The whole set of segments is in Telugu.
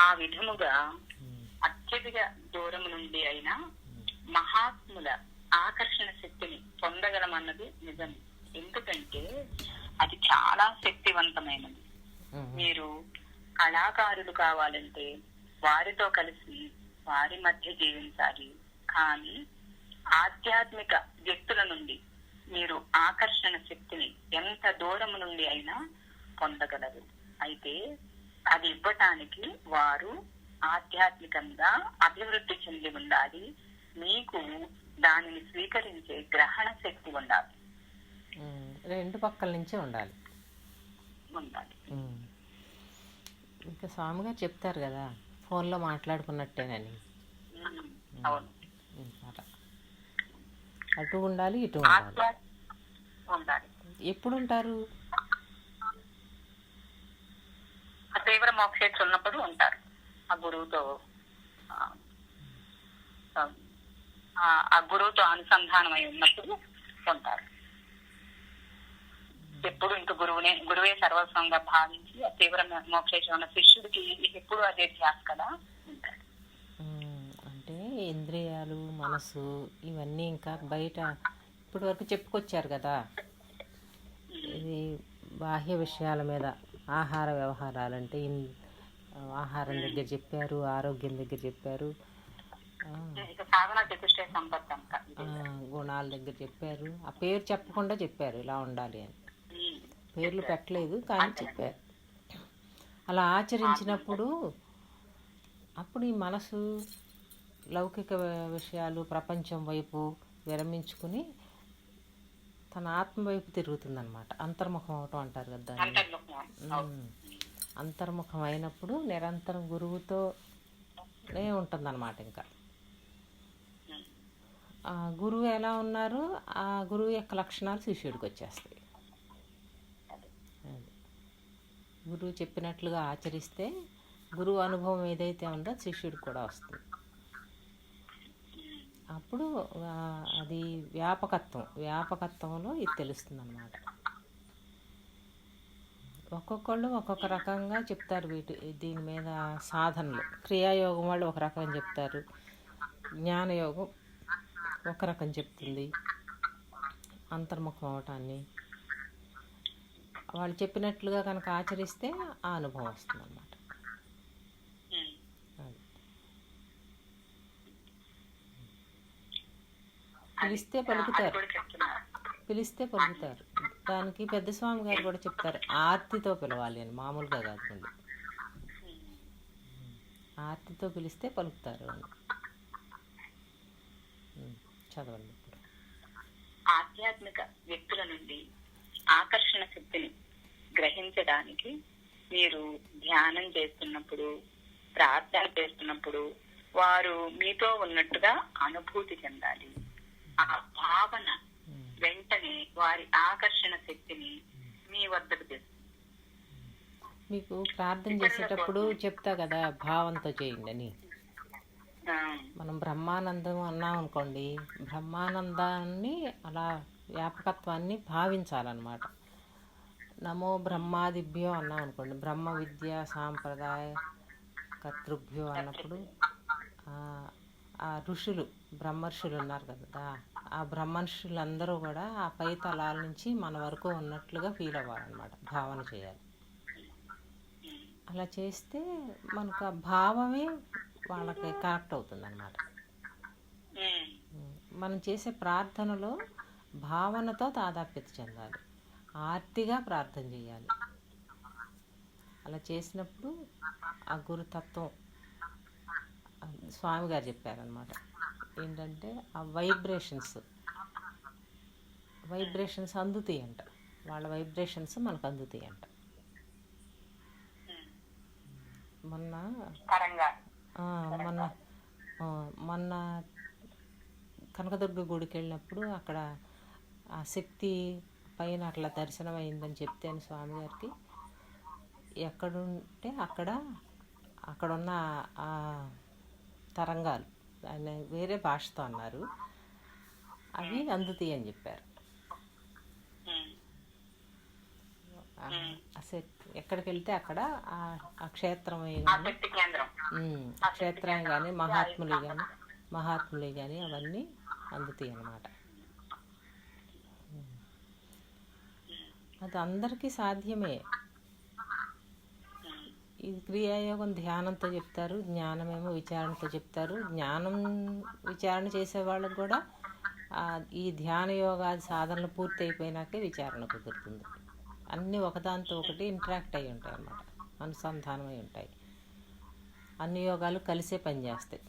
ఆ విధముగా అత్యధిక దూరం నుండి అయినా మహాత్ముల ఆకర్షణ శక్తిని పొందగలమన్నది నిజం. ఎందుకంటే అది చాలా శక్తివంతమైనది. మీరు కళాకారులు కావాలంటే వారితో కలిసి వారి మధ్య జీవించాలి. కానీ ఆధ్యాత్మిక వ్యక్తుల నుండి మీరు ఆకర్షణ శక్తిని ఎంత దూరం నుండి అయినా పొందగలరు. అయితే అది ఇవ్వటానికి వారు ఆధ్యాత్మికంగా అభివృద్ధి చెంది ఉండాలి. మీకు దానిని స్వీకరించే గ్రహణ శక్తి ఉండాలి. రెండు పక్కల నుంచి ఉండాలి. ఇంకా స్వామిగా చెప్తారు కదా, ఫోన్లో మాట్లాడుకున్నట్టేనని. అటు ఉండాలి, ఇటు ఉండాలి. ఎప్పుడు ఉంటారు? తీవ్ర మోక్షేచ్ఛ ఉన్నప్పుడు ఉంటారు. ఆ గురువుతో అనుసంధానమై ఉన్నప్పుడు ఉంటారు. ఎప్పుడు ఇంక గురువే సర్వస్వంగా భావించి ఆ తీవ్ర మోక్షేచ్ఛ ఉన్న శిష్యుడికి ఎప్పుడు అదే ధ్యాస కదా ఉంటాడు. అంటే ఇంద్రియాలు, మనసు ఇవన్నీ ఇంకా బయట ఇప్పటి వరకు చెప్పుకొచ్చారు కదా, ఇది బాహ్య విషయాల మీద, ఆహార వ్యవహారాలంటే ఆహారం దగ్గర చెప్పారు, ఆరోగ్యం దగ్గర చెప్పారు, గుణాల దగ్గర చెప్పారు. ఆ పేరు చెప్పకుండా చెప్పారు ఇలా ఉండాలి అని. పేర్లు పెట్టలేదు కానీ చెప్పారు. అలా ఆచరించినప్పుడు అప్పుడు ఈ మనసు లౌకిక విషయాలు, ప్రపంచం వైపు విరమించుకుని తన ఆత్మ వైపు తిరుగుతుందన్నమాట. అంతర్ముఖం అవటం అంటారు కదా. అంతర్ముఖం అయినప్పుడు నిరంతరం గురువుతోనే ఉంటుందన్నమాట. ఇంకా ఆ గురువు ఎలా ఉన్నారో ఆ గురువు యొక్క లక్షణాలు శిష్యుడికి వచ్చేస్తాయి. గురువు చెప్పినట్లుగా ఆచరిస్తే గురువు అనుభవం ఏదైతే ఉందో శిష్యుడికి కూడా వస్తుంది. అప్పుడు అది వ్యాపకత్వంలో ఇది తెలుస్తుంది అన్నమాట. ఒక్కొక్కళ్ళు ఒక్కొక్క రకంగా చెప్తారు. దీని మీద సాధనలు, క్రియాయోగం వాళ్ళు ఒక రకం చెప్తారు, జ్ఞానయోగం ఒక రకం చెప్తుంది. అంతర్ముఖం అవటాన్ని వాళ్ళు చెప్పినట్లుగా కనుక ఆచరిస్తే ఆ అనుభవం వస్తుంది అన్నమాట. పిలిస్తే పలుకుతారు. దానికి పెద్ద స్వామి గారు కూడా చెప్తారు, ఆర్తితో పిలవాలి అని, మామూలుగా కాకుండా ఆర్తితో పిలిస్తే పలుకుతారు అని. చదవండి. ఇప్పుడు ఆధ్యాత్మిక వ్యక్తుల నుండి ఆకర్షణ శక్తిని గ్రహించడానికి మీరు ధ్యానం చేస్తున్నప్పుడు, ప్రార్థన చేస్తున్నప్పుడు వారు మీతో ఉన్నట్టుగా అనుభూతి చెందాలి. ఆ భావన వెంటనే వారి ఆకర్షణ శక్తిని మీ వద్దకు తెస్తుంది. మీకు ప్రార్థన చేసేటప్పుడు చెప్తా కదా, భావంతో చేయండి అని. మనం బ్రహ్మానందం అన్నాం అనుకోండి, బ్రహ్మానందాన్ని అలా వ్యాపకత్వాన్ని భావించాలన్నమాట. నమో బ్రహ్మాదిభ్యో అన్నాం అనుకోండి, బ్రహ్మ విద్యా సాంప్రదాయ కర్తృభ్యో అన్నప్పుడు ఆ ఋషులు, బ్రహ్మర్షులు ఉన్నారు కదా, ఆ బ్రహ్మర్షులందరూ కూడా ఆ పై తలాల నుంచి మన వరకు ఉన్నట్లుగా ఫీల్ అవ్వాలన్నమాట, భావన చేయాలి. అలా చేస్తే మనకు ఆ భావమే వాళ్ళకి కనెక్ట్ అవుతుంది అన్నమాట. మనం చేసే ప్రార్థనలో భావనతో తాదాప్యత చెందాలి, ఆర్తిగా ప్రార్థన చేయాలి. అలా చేసినప్పుడు ఆ గురుతత్వం స్వామి గారు చెప్పారనమాట. ఏంటంటే ఆ వైబ్రేషన్స్ అందుతాయి అంట, వాళ్ళ వైబ్రేషన్స్ మనకు అందుతాయి అంట. మొన్న కనకదుర్గ గుడికి వెళ్ళినప్పుడు అక్కడ ఆ శక్తి పైన అట్లా దర్శనం అయిందని చెప్తాను స్వామి గారికి. ఎక్కడుంటే అక్కడున్న ఆ తరంగాలు, ఆయన వేరే భాషతో అన్నారు, అవి అందుతాయి అని చెప్పారు. ఎక్కడికి వెళ్తే అక్కడ ఆ క్షేత్రమే ఆ కానీ శక్తి కేంద్రం, క్షేత్రం కానీ మహాత్ములు కానీ అవన్నీ అందుతాయి అన్నమాట. అది అందరికీ సాధ్యమే. ఇది క్రియాయోగం ధ్యానంతో చెప్తారు, జ్ఞానమేమో విచారణతో చెప్తారు. జ్ఞానం విచారణ చేసే వాళ్ళకు కూడా ఈ ధ్యాన యోగాది సాధనలు పూర్తి అయిపోయినాకే విచారణ కుదురుతుంది. అన్నీ ఒకదాంతో ఒకటి ఇంటరాక్ట్ అయి ఉంటాయి అన్నమాట, అనుసంధానమై ఉంటాయి. అన్ని యోగాలు కలిసే పనిచేస్తాయి.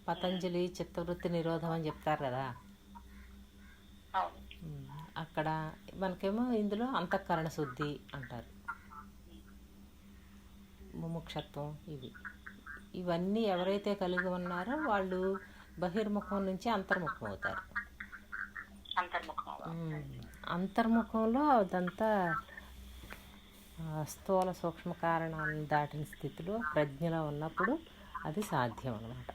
పతంజలి చిత్తవృత్తి నిరోధం అని చెప్తారు కదా, అక్కడ మనకేమో ఇందులో అంతఃకరణ శుద్ధి అంటారు, ముముక్షత్వం, ఇవన్నీ ఎవరైతే కలిగి ఉన్నారో వాళ్ళు బహిర్ముఖం నుంచి అంతర్ముఖం అవుతారు. అంతర్ముఖంలో అదంతా స్థూల సూక్ష్మ కారణాలను దాటిన స్థితిలో ప్రజ్ఞలో ఉన్నప్పుడు అది సాధ్యం అన్నమాట.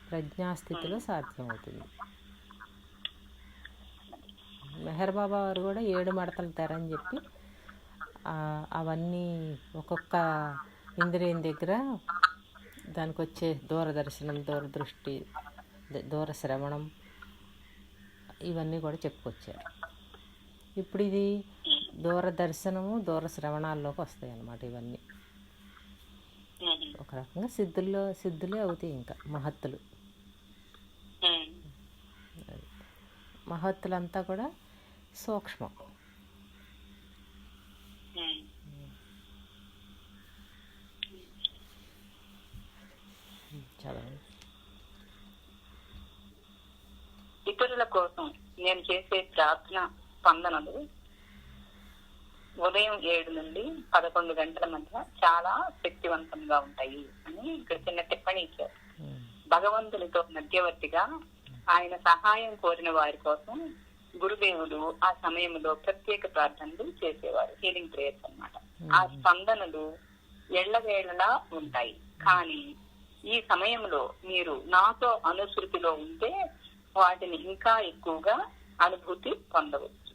ప్రజ్ఞాస్థితిలో సాధ్యమవుతుంది. మెహర్ బాబా వారు కూడా 7 మడతల తెర అని చెప్పి అవన్నీ ఒక్కొక్క ఇంద్రియం దగ్గర దానికి వచ్చే దూరదర్శనం, దూరదృష్టి, దూరశ్రవణం ఇవన్నీ కూడా చెప్పుకొచ్చారు. ఇప్పుడు ఇది దూరదర్శనము, దూరశ్రవణాల్లోకి వస్తాయి అన్నమాట. ఇవన్నీ ఒక రకంగా సిద్ధులే అవుతాయి. ఇంకా మహత్తులంతా కూడా సూక్ష్మం. చదవండి. ఇతరుల కోసం నేను చేసే ప్రార్థన స్పందనలు ఉదయం 7 నుండి 11 గంటల మధ్య చాలా శక్తివంతంగా ఉంటాయి అని ఇక్కడ చిన్న టిప్పణి ఇచ్చారు. భగవంతునితో మధ్యవర్తిగా ఆయన సహాయం కోరిన వారి కోసం గురుదేవుడు ఆ సమయంలో ప్రత్యేక ప్రార్థనలు చేసేవారు, హీలింగ్ ప్రేయర్స్ అన్నమాట. ఆ స్పందనలు ఎళ్లవేళలా ఉంటాయి. కానీ ఈ సమయంలో మీరు నాతో అనుసృతిలో ఉంటే వాటిని ఇంకా ఎక్కువగా అనుభూతి పొందవచ్చు.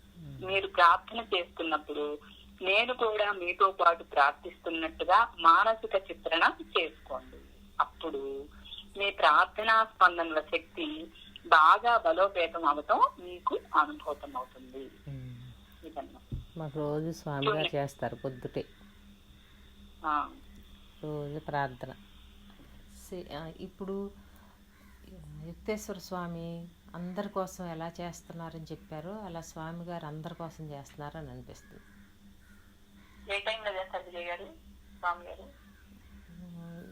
మీరు ప్రార్థన చేస్తున్నప్పుడు నేను కూడా మీతో పాటు ప్రార్థిస్తున్నట్టుగా మానసిక చిత్రణ చేసుకోండి. అప్పుడు మీ ప్రార్థనా స్పందనల శక్తి బాగా బలోపేతం అవటం మీకు అనుభూతం అవుతుంది. మాకు రోజు స్వామి గారు చేస్తారు పొద్దుటే, రోజు ప్రార్థన. ఇప్పుడు యుక్తేశ్వర స్వామి అందరి కోసం ఎలా చేస్తున్నారని చెప్పారో అలా స్వామి గారు అందరి కోసం చేస్తున్నారని అనిపిస్తుంది.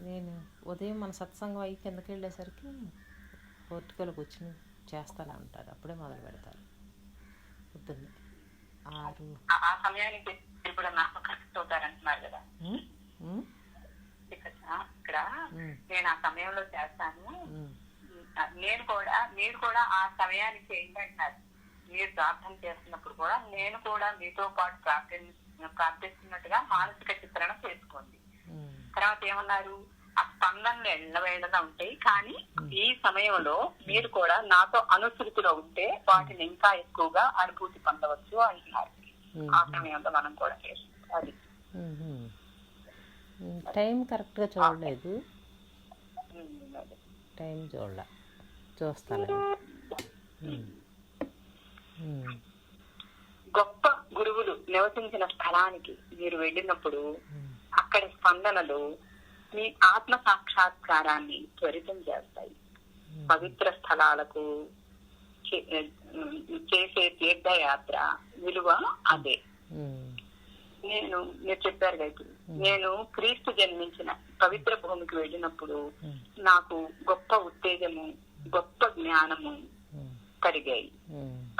నేను ఉదయం మన సత్సంగం అయ్యి కిందకి వెళ్ళేసరికి పోర్టుకల్ కూర్చుని చేస్తూనే ఉంటారు. అప్పుడే మొదలు పెడతారు పొద్దున్నే 6. ఆ సమయానికి కూడా నాకు కరెక్ట్ అవుతారంటున్నారు కదా. ఇక్కడ నేను ఆ సమయంలో చేస్తాను, మీరు కూడా ఆ సమయానికి ఏంటంటున్నారు. మీరు ప్రార్థన చేస్తున్నప్పుడు కూడా నేను కూడా మీతో పాటు ప్రార్థిస్తున్నట్టుగా మానసిక చిత్రణ చేసుకోండి. తర్వాత ఏమన్నారు, ఆ స్పందనలు ఎల్లవేళగా ఉంటాయి. కానీ ఈ సమయంలో మీరు కూడా నాతో అనుసృతిలో ఉంటే వాటిని ఇంకా ఎక్కువగా అనుభూతి పొందవచ్చు అంటున్నారు. ఆ సమయంలో మనం కూడా చేస్తాం. అది టైం కరెక్ట్గా చూడలేదు, టైం చూస్తాను. గొప్ప గురువులు నివసించిన స్థలానికి మీరు వెళ్ళినప్పుడు అక్కడి స్పందనలు మీ ఆత్మ సాక్షాత్కారాన్ని త్వరితం చేస్తాయి. పవిత్ర స్థలాలకు చేసే తీర్థయాత్ర విలువ అదే. మీరు చెప్పారు కదా, నేను క్రీస్తు జన్మించిన పవిత్ర భూమికి వెళ్ళినప్పుడు నాకు గొప్ప ఉత్తేజము, గొప్ప జ్ఞానము కలిగాయి.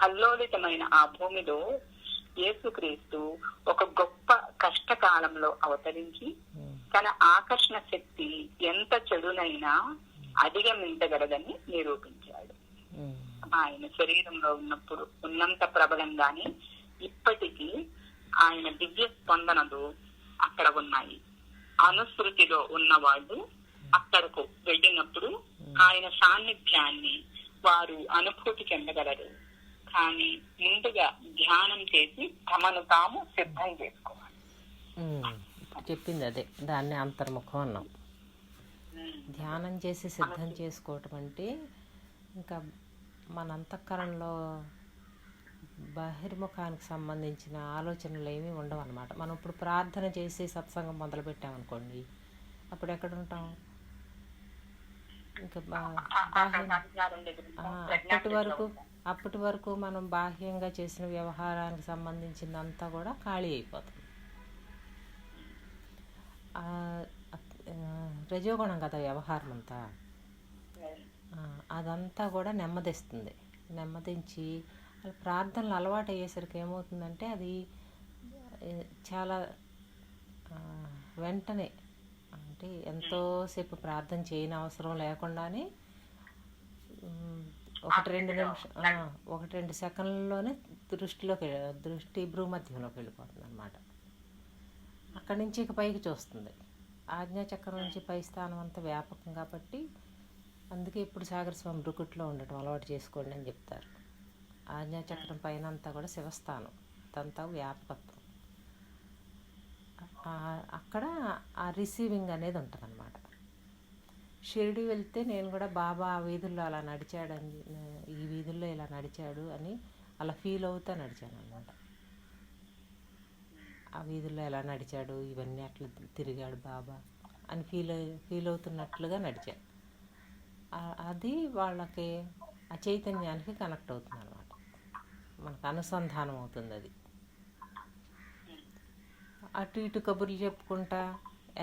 కల్లోలితమైన ఆ భూమిలో యేసుక్రీస్తు ఒక గొప్ప కష్టకాలంలో అవతరించి తన ఆకర్షణ శక్తి ఎంత చెడునైనా అధిగమించగలదని నిరూపించాడు. ఆయన శరీరంలో ఉన్నంత ప్రబలంగానే ఇప్పటికీ ఆయన దివ్య స్పందనలు అక్కడ ఉన్నాయి. అనుసృతిలో ఉన్నవాళ్ళు అక్కడకు వెళ్ళినప్పుడు ఆయన సాన్నిధ్యాన్ని వారు అనుభూతి చెందగలరు. ముందుగా ధ్యానం చేసి తమను తాము సిద్ధం చేసుకోవాలి. ఇప్పుడు చెప్పింది అదే, దాన్ని అంతర్ముఖం అన్నాం. ధ్యానం చేసి సిద్ధం చేసుకోవటం అంటే ఇంకా మన అంతఃకరణలో బహిర్ముఖానికి సంబంధించిన ఆలోచనలు ఏమీ ఉండవు అన్నమాట. మనం ఇప్పుడు ప్రార్థన చేసి సత్సంగం మొదలుపెట్టామనుకోండి, అప్పుడు ఎక్కడ ఉంటాం? ఇంకా అప్పటి వరకు మనం బాహ్యంగా చేసిన వ్యవహారానికి సంబంధించిందంతా కూడా ఖాళీ అయిపోతుంది. రజోగుణం కదా వ్యవహారం అంతా, అదంతా కూడా నెమ్మదిస్తుంది. నెమ్మదించి ప్రార్థనలు అలవాటు అయ్యేసరికి ఏమవుతుందంటే అది చాలా వెంటనే, అంటే ఎంతోసేపు ప్రార్థన చేయని అవసరం లేకుండానే 1-2 సెకండ్లలోనే దృష్టి భ్రూమధ్యంలోకి వెళ్ళిపోతుంది అన్నమాట. అక్కడి నుంచి ఇక పైకి చూస్తుంది. ఆజ్ఞాచక్రం నుంచి పై స్థానం అంతా వ్యాపకం కాబట్టి అందుకే ఇప్పుడు సాగర్ స్వామి బ్రుకుట్లో ఉండటం అలవాటు చేసుకోండి అని చెప్తారు. ఆజ్ఞాచక్రం పైన అంతా కూడా శివస్థానం, అదంతా వ్యాపకత్వం. అక్కడ ఆ రిసీవింగ్ అనేది ఉంటుంది అన్నమాట. షిరిడి వెళ్తే నేను కూడా బాబా ఆ వీధుల్లో అలా నడిచాడని, ఈ వీధుల్లో ఇలా నడిచాడు అని అలా ఫీల్ అవుతా నడిచాను అన్నమాట. ఆ వీధుల్లో ఎలా నడిచాడు, ఇవన్నీ అట్లా తిరిగాడు బాబా అని ఫీల్ అవుతున్నట్లుగా నడిచాను. అది వాళ్ళకి ఆ చైతన్యానికి కనెక్ట్ అవుతుంది అన్నమాట, మనకు అనుసంధానం అవుతుంది. అది అటు ఇటు కబుర్లు చెప్పుకుంటా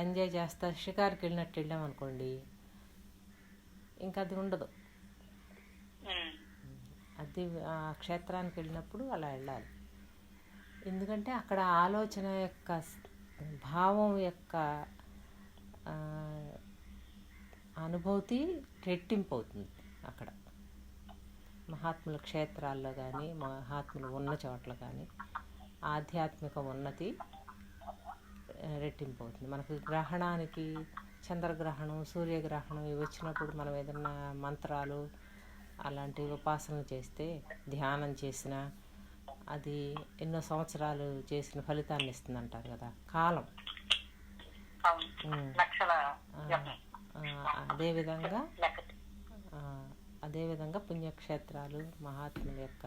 ఎంజాయ్ చేస్తా షికారుకి వెళ్ళినట్టు వెళ్ళామనుకోండి, ఇంకా అది ఉండదు. అది ఆ క్షేత్రానికి వెళ్ళినప్పుడు అలా వెళ్ళాలి. ఎందుకంటే అక్కడ ఆలోచన యొక్క భావం యొక్క అనుభూతి రెట్టింపు అవుతుంది. అక్కడ మహాత్ముల క్షేత్రాల్లో కానీ, మహాత్ములు ఉన్న చోట్ల కానీ ఆధ్యాత్మిక ఉన్నతి రెట్టింపు అవుతుంది. మనకు గ్రహణానికి, చంద్రగ్రహణం, సూర్యగ్రహణం ఇవి వచ్చినప్పుడు మనం ఏదన్నా మంత్రాలు అలాంటి ఉపాసనలు చేస్తే, ధ్యానం చేసిన అది ఎన్నో సంవత్సరాలు చేసిన ఫలితాన్ని ఇస్తుంది అంటారు కదా, కాలం. అదేవిధంగా పుణ్యక్షేత్రాలు, మహాత్ముల యొక్క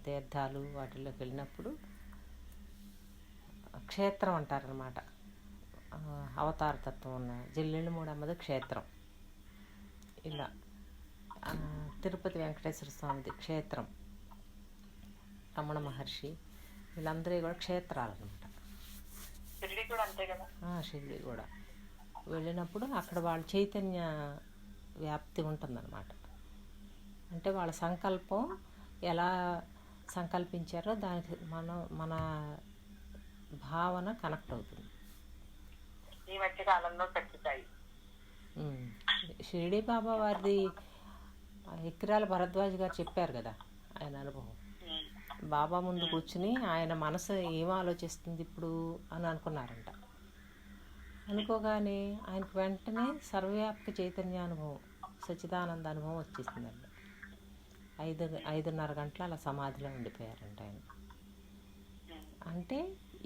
తీర్థాలు వాటిల్లోకి వెళ్ళినప్పుడు క్షేత్రం అంటారనమాట. అవతారతత్వం ఉన్న జిల్లెళ్ళమూడమ్మది క్షేత్రం. ఇలా తిరుపతి వెంకటేశ్వర స్వామిది క్షేత్రం, రమణ మహర్షి, వీళ్ళందరూ కూడా క్షేత్రాలు అనమాట. షిరిడి కూడా వెళ్ళినప్పుడు అక్కడ వాళ్ళ చైతన్య వ్యాప్తి ఉంటుందన్నమాట. అంటే వాళ్ళ సంకల్పం ఎలా సంకల్పించారో దానికి మన భావన కనెక్ట్ అవుతుంది. ఈ మధ్య కాలంలో పెట్టుతాయి. షిరిడి బాబా వారిది ఎక్కిరాల భరద్వాజ్ గారు చెప్పారు కదా ఆయన అనుభవం. బాబా ముందు కూర్చుని ఆయన మనసు ఏం ఆలోచిస్తుంది ఇప్పుడు అని అనుకున్నారంట. అనుకోగానే ఆయనకు వెంటనే సర్వవ్యాపక చైతన్య అనుభవం, సచ్చిదానంద అనుభవం వచ్చేసిందండి. 5:30 గంటలు అలా సమాధిలో ఉండిపోయారంట ఆయన. అంటే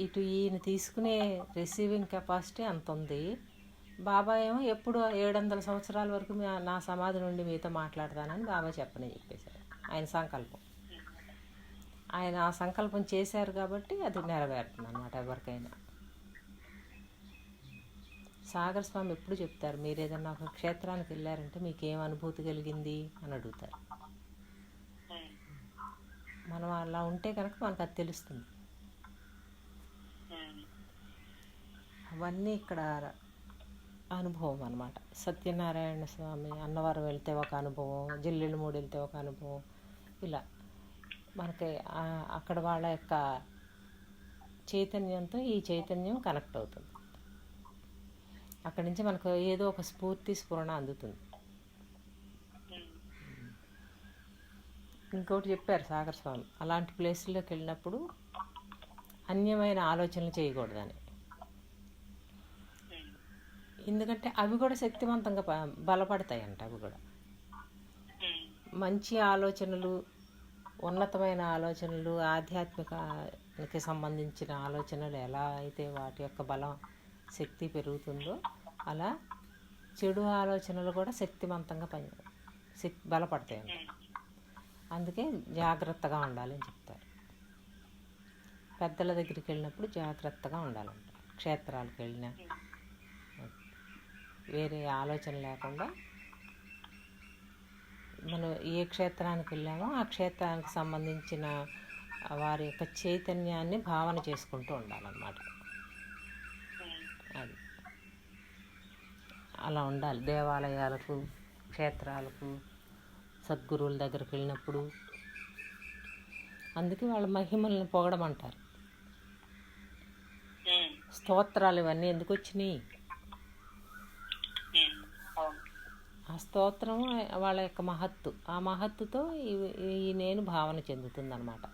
ఇటు ఈయన తీసుకునే రిసీవింగ్ కెపాసిటీ అంత ఉంది. బాబా ఏమో ఎప్పుడు 700 సంవత్సరాల వరకు నా సమాధి నుండి మీతో మాట్లాడతానని బాబా చెప్పేశారు. ఆయన సంకల్పం, ఆయన ఆ సంకల్పం చేశారు కాబట్టి అది నెరవేరుతుంది అన్నమాట ఎవరికైనా. సాగర్ స్వామి ఎప్పుడు చెప్తారు, మీరు ఏదన్నా ఒక క్షేత్రానికి వెళ్ళారంటే మీకు ఏం అనుభూతి కలిగింది అని అడుగుతారు. మనం అలా ఉంటే కనుక మనకు అది తెలుస్తుంది. అవన్నీ ఇక్కడ అనుభవం అన్నమాట. సత్యనారాయణ స్వామి అన్నవరం వెళ్తే ఒక అనుభవం, జిల్లెళ్ళమూడి వెళ్తే ఒక అనుభవం, ఇలా మనకి అక్కడ వాళ్ళ యొక్క చైతన్యంతో ఈ చైతన్యం కనెక్ట్ అవుతుంది. అక్కడి నుంచి మనకు ఏదో ఒక స్ఫూరణ అందుతుంది. ఇంకోటి చెప్పారు సాగర్ స్వామి, అలాంటి ప్లేసుల్లోకి వెళ్ళినప్పుడు అన్యమైన ఆలోచనలు చేయకూడదని. ఎందుకంటే అవి కూడా శక్తివంతంగా బలపడతాయంట. అవి కూడా మంచి ఆలోచనలు ఉన్నతమైన ఆలోచనలు, ఆధ్యాత్మికకి సంబంధించిన ఆలోచనలు ఎలా అయితే వాటి యొక్క బలం, శక్తి పెరుగుతుందో అలా చెడు ఆలోచనలు కూడా శక్తివంతంగా బలపడతాయి. అందుకే జాగ్రత్తగా ఉండాలని చెప్తారు. పెద్దల దగ్గరికి వెళ్ళినప్పుడు జాగ్రత్తగా ఉండాలంట. క్షేత్రాలకు వెళ్ళినా వేరే ఆలోచన లేకుండా మనం ఏ క్షేత్రానికి వెళ్ళామో ఆ క్షేత్రానికి సంబంధించిన వారి యొక్క చైతన్యాన్ని భావన చేసుకుంటూ ఉండాలన్నమాట. అది అలా ఉండాలి. దేవాలయాలకు, క్షేత్రాలకు, సద్గురువుల దగ్గరికి వెళ్ళినప్పుడు అందుకే వాళ్ళ మహిమల్ని పొగడమంటారు. స్తోత్రాలు ఇవన్నీ ఎందుకు వచ్చినాయి? ఆ స్తోత్రం వాళ్ళ యొక్క మహత్తు, ఆ మహత్తుతో ఈ నేను భావన చెందుతుందన్నమాట.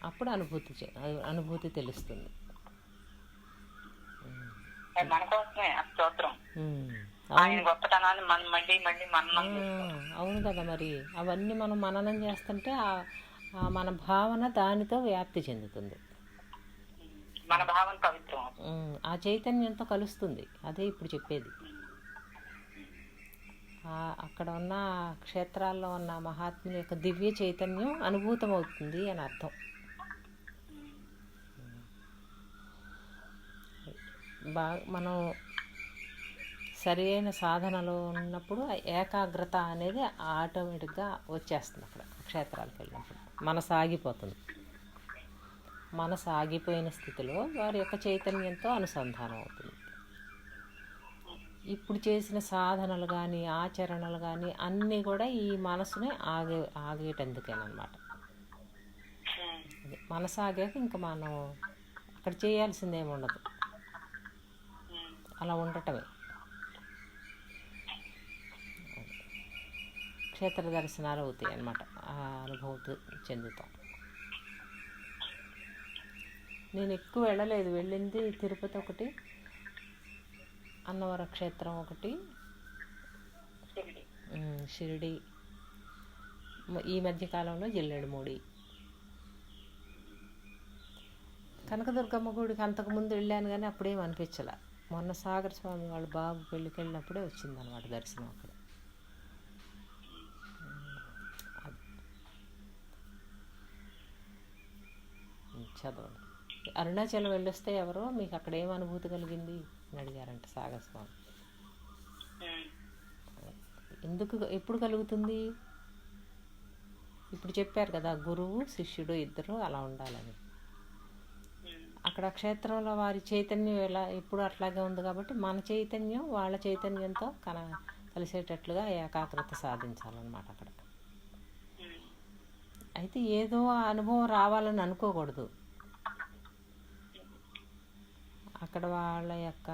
అప్పుడు అనుభూతి తెలుస్తుంది. అవును కదా. మరి అవన్నీ మనం మననం చేస్తుంటే మన భావన దానితో వ్యాప్తి చెందుతుంది. ఆ చైతన్యంతో కలుస్తుంది. అదే ఇప్పుడు చెప్పేది. అక్కడ ఉన్న క్షేత్రాల్లో ఉన్న మహాత్ముల యొక్క దివ్య చైతన్యం అనుభూతమవుతుంది అని అర్థం. మనం సరి అయిన సాధనలో ఉన్నప్పుడు ఏకాగ్రత అనేది ఆటోమేటిక్గా వచ్చేస్తుంది. అక్కడ క్షేత్రాలకు వెళ్ళినప్పుడు మనసు ఆగిపోతుంది. మనసు ఆగిపోయిన స్థితిలో వారి యొక్క చైతన్యంతో అనుసంధానం అవుతుంది. ఇప్పుడు చేసిన సాధనలు కానీ ఆచరణలు కానీ అన్నీ కూడా ఈ మనసుని ఆగేటందుకేనమాట. మనసు ఆగాక ఇంకా మనం అక్కడ చేయాల్సిందేమి ఉండదు, అలా ఉండటమే. క్షేత్ర దర్శనాలు అవుతాయి అన్నమాట. ఆ అనుభూతి చెందుతాం. నేను ఎక్కువ వెళ్ళలేదు. వెళ్ళింది తిరుపతి ఒకటి, అన్నవరం క్షేత్రం ఒకటి, షిరిడి, ఈ మధ్యకాలంలో జిల్లెడుమూడి. కనకదుర్గమ్మ గుడికి అంతకుముందు వెళ్ళాను కానీ అప్పుడేం అనిపించలే. మొన్న సాగర్ స్వామి వాళ్ళ బాబు పెళ్ళికి వెళ్ళినప్పుడే వచ్చిందనమాట దర్శనం అక్కడ. చదవండి. అరుణాచలం వెళ్ళొస్తే ఎవరో మీకు అక్కడ ఏం అనుభూతి కలిగింది అని అడిగారంట సాగర్ స్వామి. ఎప్పుడు కలుగుతుంది? ఇప్పుడు చెప్పారు కదా, గురువు శిష్యుడు ఇద్దరు అలా ఉండాలని. అక్కడ క్షేత్రంలో వారి చైతన్యం ఎప్పుడు అట్లాగే ఉంది కాబట్టి మన చైతన్యం వాళ్ళ చైతన్యంతో కలిసేటట్లుగా ఏకాగ్రత సాధించాలన్నమాట అక్కడ. అయితే ఏదో అనుభవం రావాలని అనుకోకూడదు. అక్కడ వాళ్ళ యొక్క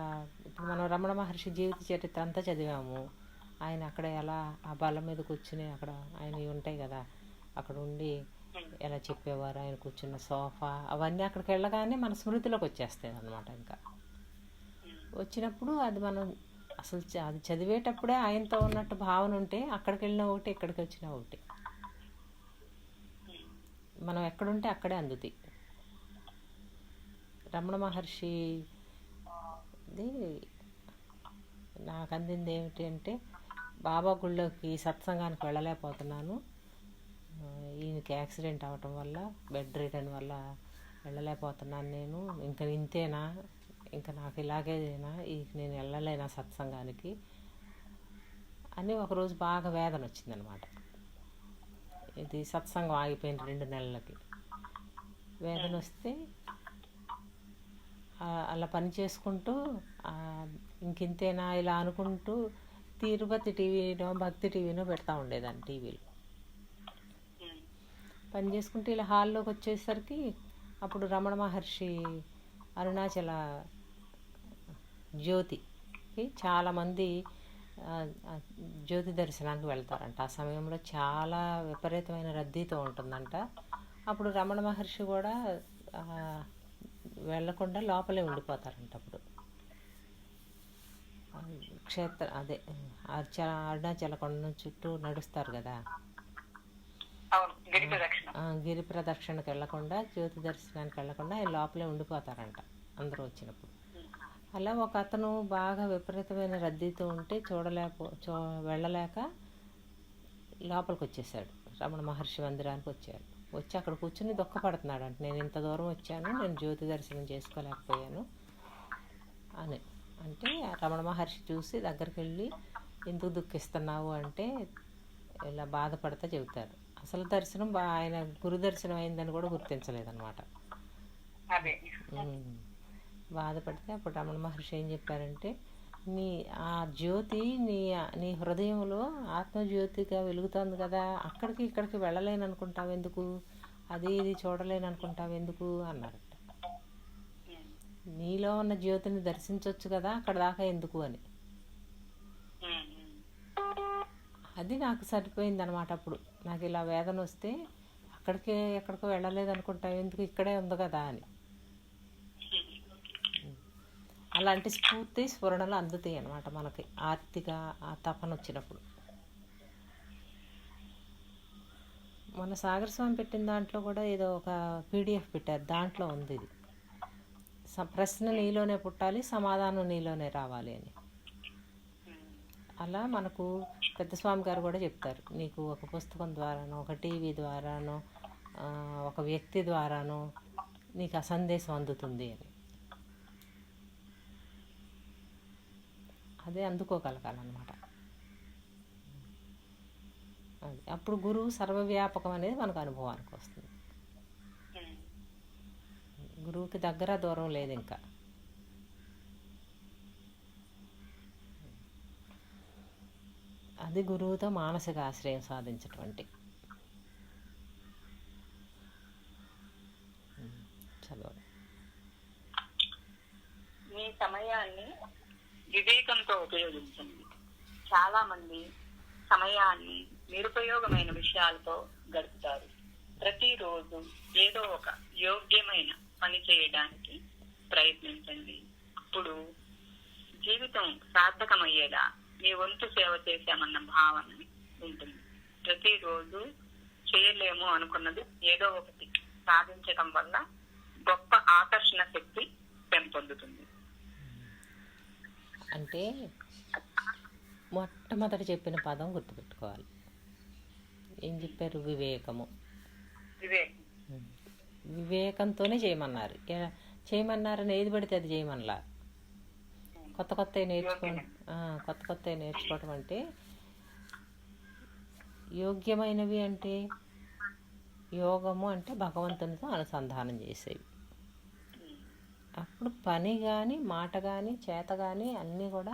ఇప్పుడు మనం రమణ మహర్షి జీవిత చరిత్ర అంతా చదివాము. ఆయన అక్కడ ఎలా ఆ బల్ల మీద కూర్చుని అక్కడ ఆయన ఉంటాయి కదా, అక్కడ ఉండి ఎలా చెప్పేవారు, ఆయన కూర్చున్న సోఫా అవన్నీ అక్కడికి వెళ్ళగానే మన స్మృతిలోకి వచ్చేస్తాయి అన్నమాట. ఇంకా వచ్చినప్పుడు అది మనం అసలు అది చదివేటప్పుడే ఆయనతో ఉన్నట్టు భావన ఉంటే అక్కడికి వెళ్ళిన ఒకటి, ఇక్కడికి వచ్చిన ఒకటి. మనం ఎక్కడుంటే అక్కడే అందుతాయి. రమణ మహర్షి నాకు అందింది ఏమిటి అంటే, బాబా గుళ్ళోకి సత్సంగానికి వెళ్ళలేకపోతున్నాను, ఈయనకి యాక్సిడెంట్ అవ్వటం వల్ల, బెడ్ రిటర్న్ వల్ల వెళ్ళలేకపోతున్నాను నేను, ఇంకా ఇంతేనా, ఇంకా నాకు ఇలాగేనా, నేను వెళ్ళలేనా సత్సంగానికి అని ఒకరోజు బాగా వేదన వచ్చిందనమాట. ఇది సత్సంగం ఆగిపోయిన 2 నెలలకి వేదన వస్తే అలా పని చేసుకుంటూ ఇంకింతేనా ఇలా అనుకుంటూ తిరుపతి టీవీనో భక్తి టీవీనో పెడతా ఉండేదాన్ని. టీవీలో పని చేసుకుంటూ ఇలా హాల్లోకి వచ్చేసరికి అప్పుడు రమణ మహర్షి అరుణాచల జ్యోతికి చాలామంది జ్యోతి దర్శనానికి వెళ్తారంట. ఆ సమయంలో చాలా విపరీతమైన రద్దీతో ఉంటుందంట. అప్పుడు రమణ మహర్షి కూడా వెళ్ళకుండా లోపలే ఉండిపోతారంట. అప్పుడు అరుణాచల కొండ చుట్టూ నడుస్తారు కదా, అవును, గిరి ప్రదక్షిణ. గిరి ప్రదక్షిణకి వెళ్ళకుండా, జ్యోతి దర్శనానికి వెళ్ళకుండా ఆయన లోపలే ఉండిపోతారంట అందరూ వచ్చినప్పుడు. అలా ఒక అతను బాగా విపరీతమైన రద్దీతో ఉంటే వెళ్ళలేక లోపలికి వచ్చేసాడు. రమణ మహర్షి మందిరానికి వచ్చాడు. వచ్చి అక్కడ కూర్చుని దుఃఖపడుతున్నాడు. అంటే నేను ఇంత దూరం వచ్చాను, నేను జ్యోతి దర్శనం చేసుకోలేకపోయాను అని. అంటే రమణ మహర్షి చూసి దగ్గరికి వెళ్ళి, ఎందుకు దుఃఖిస్తున్నావు అంటే ఇలా బాధపడతా చెబుతారు. అసలు దర్శనం ఆయన గురు దర్శనం అయిందని కూడా గుర్తించలేదన్నమాట. బాధపడితే అప్పుడు రమణ మహర్షి ఏం చెప్పారంటే, ఆ జ్యోతి నీ హృదయంలో ఆత్మజ్యోతిగా వెలుగుతుంది కదా, అక్కడికి ఇక్కడికి వెళ్ళలేను అనుకుంటావు ఎందుకు, అది ఇది చూడలేను అనుకుంటావు ఎందుకు అన్నారట. నీలో ఉన్న జ్యోతిని దర్శించవచ్చు కదా, అక్కడ దాకా ఎందుకు అని. అది నాకు సరిపోయింది అనమాట. అప్పుడు నాకు ఇలా వేదన వస్తే అక్కడికి ఎక్కడికో వెళ్ళలేదు అనుకుంటావు ఎందుకు, ఇక్కడే ఉంది కదా అని. అలాంటి స్ఫూర్ణలు అందుతాయి అన్నమాట మనకి ఆర్తిగా ఆ తపన వచ్చినప్పుడు. మన సాగర్ స్వామి పెట్టిన దాంట్లో కూడా ఏదో ఒక PDF పెట్టారు, దాంట్లో ఉంది ఇది. ప్రశ్న నీలోనే పుట్టాలి, సమాధానం నీలోనే రావాలి అని. అలా మనకు పెద్ద స్వామి గారు కూడా చెప్తారు, నీకు ఒక పుస్తకం ద్వారానో, ఒక టీవీ ద్వారానో, ఒక వ్యక్తి ద్వారానో నీకు ఆ సందేశం అందుతుంది అని. అదే అందుకోగలగాలన్నమాట. అది అప్పుడు గురువు సర్వవ్యాపకం అనేది మనకు అనుభవానికి వస్తుంది. గురువుకి దగ్గర దూరం లేదు ఇంకా. అది గురువుతో మానసిక ఆశ్రయం సాధించటువంటి. చదవండి. మీ సమయాన్ని వివేకంతో ఉపయోగించండి. చాలా మంది సమయాన్ని నిరుపయోగమైన విషయాలతో గడుపుతారు. ప్రతిరోజు ఏదో ఒక యోగ్యమైన పని చేయడానికి ప్రయత్నించండి. అప్పుడు జీవితం సార్థకమయ్యేలా మీ వంతు సేవ చేశామన్న భావన ఉంటుంది. ప్రతిరోజు చేయలేము అనుకున్నది ఏదో ఒకటి సాధించటం వల్ల గొప్ప ఆకర్షణ శక్తి పెంపొందుతుంది. అంటే మొట్టమొదటి చెప్పిన పదం గుర్తుపెట్టుకోవాలి. ఏం చెప్పారు? వివేకము. వివేకంతోనే చేయమన్నారు. చేయమన్నారని ఏది పడితే అది చేయమనలా. కొత్త నేర్చుకోవడం అంటే యోగ్యమైనవి అంటే యోగము అంటే భగవంతునితో అనుసంధానం చేసేవి. అప్పుడు పని కానీ, మాట కానీ, చేత కానీ అన్నీ కూడా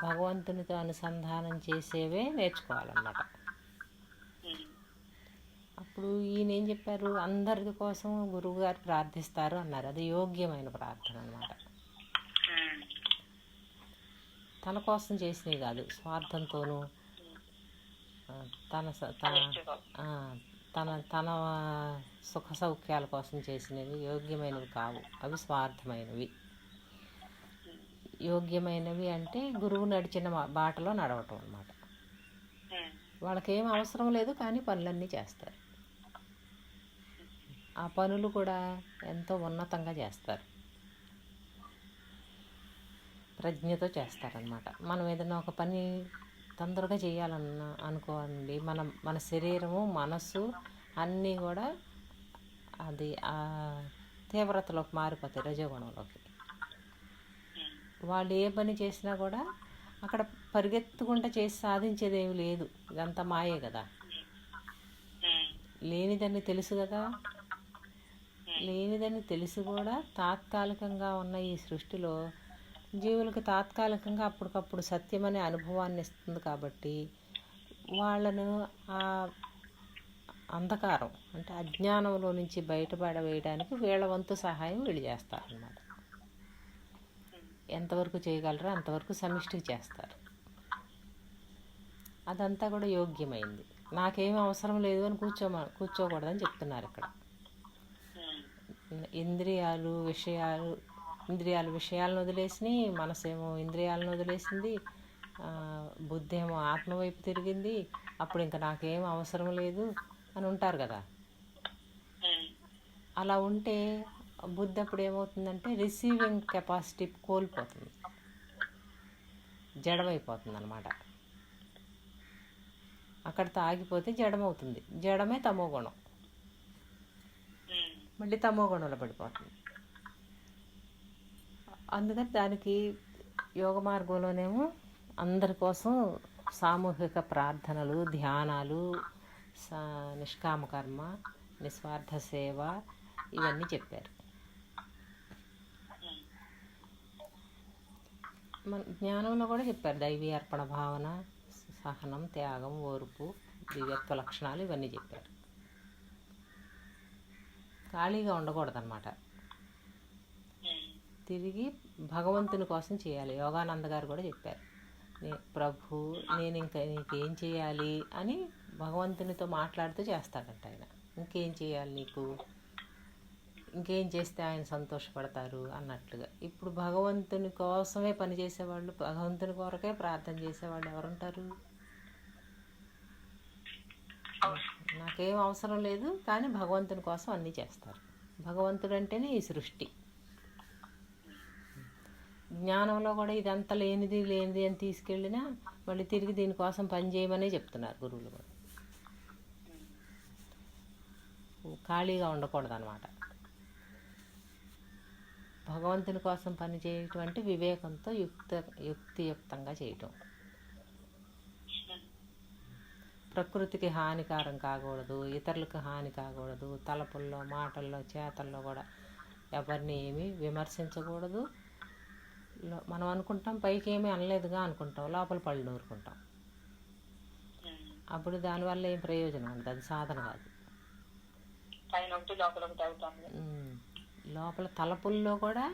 భగవంతునితో అనుసంధానం చేసేవే నేర్చుకోవాలన్నమాట. అప్పుడు ఈయన ఏం చెప్పారు? అందరి కోసం గురువు గారు ప్రార్థిస్తారు అన్నారు. అది యోగ్యమైన ప్రార్థన అన్నమాట. తన కోసం చేసినవి కాదు, స్వార్థంతోనూ తన సుఖ సౌఖ్యాల కోసం చేసినవి యోగ్యమైనవి కావు, అవి స్వార్థమైనవి. యోగ్యమైనవి అంటే గురువు నడిచిన బాటలో నడవటం అన్నమాట. వాళ్ళకేం అవసరం లేదు కానీ పనులన్నీ చేస్తారు. ఆ పనులు కూడా ఎంతో ఉన్నతంగా చేస్తారు, ప్రజ్ఞతో చేస్తారనమాట. మనం ఏదైనా ఒక పని తొందరగా చేయాలన్నా అనుకోండి, మన శరీరము, మనస్సు అన్నీ కూడా అది ఆ తీవ్రతలోకి మారిపోతాయి, రజోగుణంలోకి. వాళ్ళు ఏ పని చేసినా కూడా అక్కడ పరిగెత్తుకుంటూ చేసి సాధించేది ఏమి లేదు, ఇదంతా మాయే కదా. లేనిదని తెలుసు కదా. లేనిదని తెలిసి కూడా తాత్కాలికంగా ఉన్న ఈ సృష్టిలో జీవులకు తాత్కాలికంగా అప్పటికప్పుడు సత్యం అనే అనుభవాన్ని ఇస్తుంది. కాబట్టి వాళ్ళను ఆ అంధకారం అంటే అజ్ఞానంలో నుంచి బయటపడవేయడానికి వీళ్ళ వంతు సహాయం వీళ్ళు చేస్తారన్నమాట. ఎంతవరకు చేయగలరో అంతవరకు సమిష్టికి చేస్తారు. అదంతా కూడా యోగ్యమైంది. నాకేం అవసరం లేదు అని కూర్చోకూడదని చెప్తున్నారు ఇక్కడ. ఇంద్రియాలు విషయాలను వదిలేసినాయి, మనసేమో ఇంద్రియాలను వదిలేసింది, బుద్ధి ఏమో ఆత్మ వైపు తిరిగింది. అప్పుడు ఇంకా నాకేం అవసరం లేదు, అని ఉంటారు కదా. అలా ఉంటే బుద్ధి అప్పుడు ఏమవుతుందంటే రిసీవింగ్ కెపాసిటీ కోల్పోతుంది, జడమైపోతుంది అన్నమాట. అక్కడితో ఆగిపోతే జడమవుతుంది. జడమే తమో గుణం, మళ్ళీ తమో గుణంలో పడిపోతుంది. అందుకని దానికి యోగ మార్గంలోనేమో అందరి కోసం సామూహిక ప్రార్థనలు, ధ్యానాలు, నిష్కామ కర్మ, నిస్వార్థ సేవ ఇవన్నీ చెప్పారు. మన జ్ఞానంలో కూడా చెప్పారు. దైవీ అర్పణ భావన, సహనం, త్యాగం, ఓర్పు, దివ్యత్వ లక్షణాలు ఇవన్నీ చెప్పారు. ఖాళీగా ఉండకూడదన్నమాట. తిరిగి భగవంతుని కోసం చేయాలి. యోగానంద గారు కూడా చెప్పారు, ప్రభు నేను ఇంకా నీకేం చేయాలి అని భగవంతునితో మాట్లాడుతూ చేస్తాడంట ఆయన. ఇంకేం చేయాలి నీకు, ఇంకేం చేస్తే ఆయన సంతోషపడతారు అన్నట్లుగా. ఇప్పుడు భగవంతుని కోసమే పనిచేసేవాళ్ళు, భగవంతుని కొరకే ప్రార్థన చేసేవాళ్ళు ఎవరుంటారు? నాకేం అవసరం లేదు కానీ భగవంతుని కోసం అన్నీ చేస్తారు. భగవంతుడు అంటేనే ఈ సృష్టి. జ్ఞానంలో కూడా ఇదంతా లేనిది అని తీసుకెళ్ళినా మళ్ళీ తిరిగి దీనికోసం పని చేయమనే చెప్తున్నారు గురువులు కూడా. ఖాళీగా ఉండకూడదు అన్నమాట. భగవంతుని కోసం పని చేయటం అంటే వివేకంతో యుక్తియుక్తంగా చేయటం. ప్రకృతికి హానికారం కాకూడదు, ఇతరులకు హాని కాకూడదు. తలపుల్లో, మాటల్లో, చేతల్లో కూడా ఎవరిని ఏమీ విమర్శించకూడదు. మనం అనుకుంటాం పైకి ఏమీ అనలేదుగా అనుకుంటాం, లోపల పళ్ళు నూరుకుంటాం. అప్పుడు దానివల్ల ఏం ప్రయోజనం ఉండదు, అది సాధన కాదు. లోపల తలపుల్లో కూడా,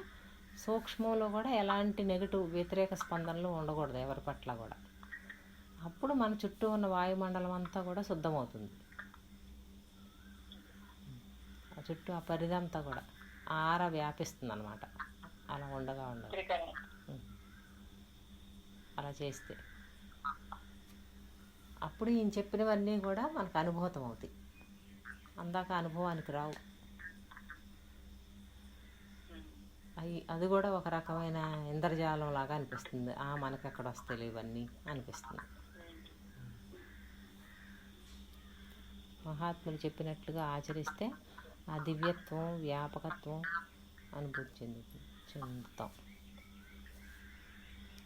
సూక్ష్మంలో కూడా ఎలాంటి నెగటివ్ వ్యతిరేక స్పందనలు ఉండకూడదు ఎవరి పట్ల కూడా. అప్పుడు మన చుట్టూ ఉన్న వాయుమండలం అంతా కూడా శుద్ధమవుతుంది. ఆ చుట్టూ ఆ పరిధంతా కూడా ఆర వ్యాపిస్తుంది అన్నమాట. అలా ఉండగా అలా చేస్తే అప్పుడు ఈయన చెప్పినవన్నీ కూడా మనకు అనుభూతం అవుతాయి. అందాక అనుభవానికి రావు. అది కూడా ఒక రకమైన ఇంద్రజాలం లాగా అనిపిస్తుంది. మనకి ఎక్కడ వస్తాయి ఇవన్నీ అనిపిస్తుంది. మహాత్ములు చెప్పినట్లుగా ఆచరిస్తే ఆ దివ్యత్వం, వ్యాపకత్వం అనుభూతి చెందుతాం.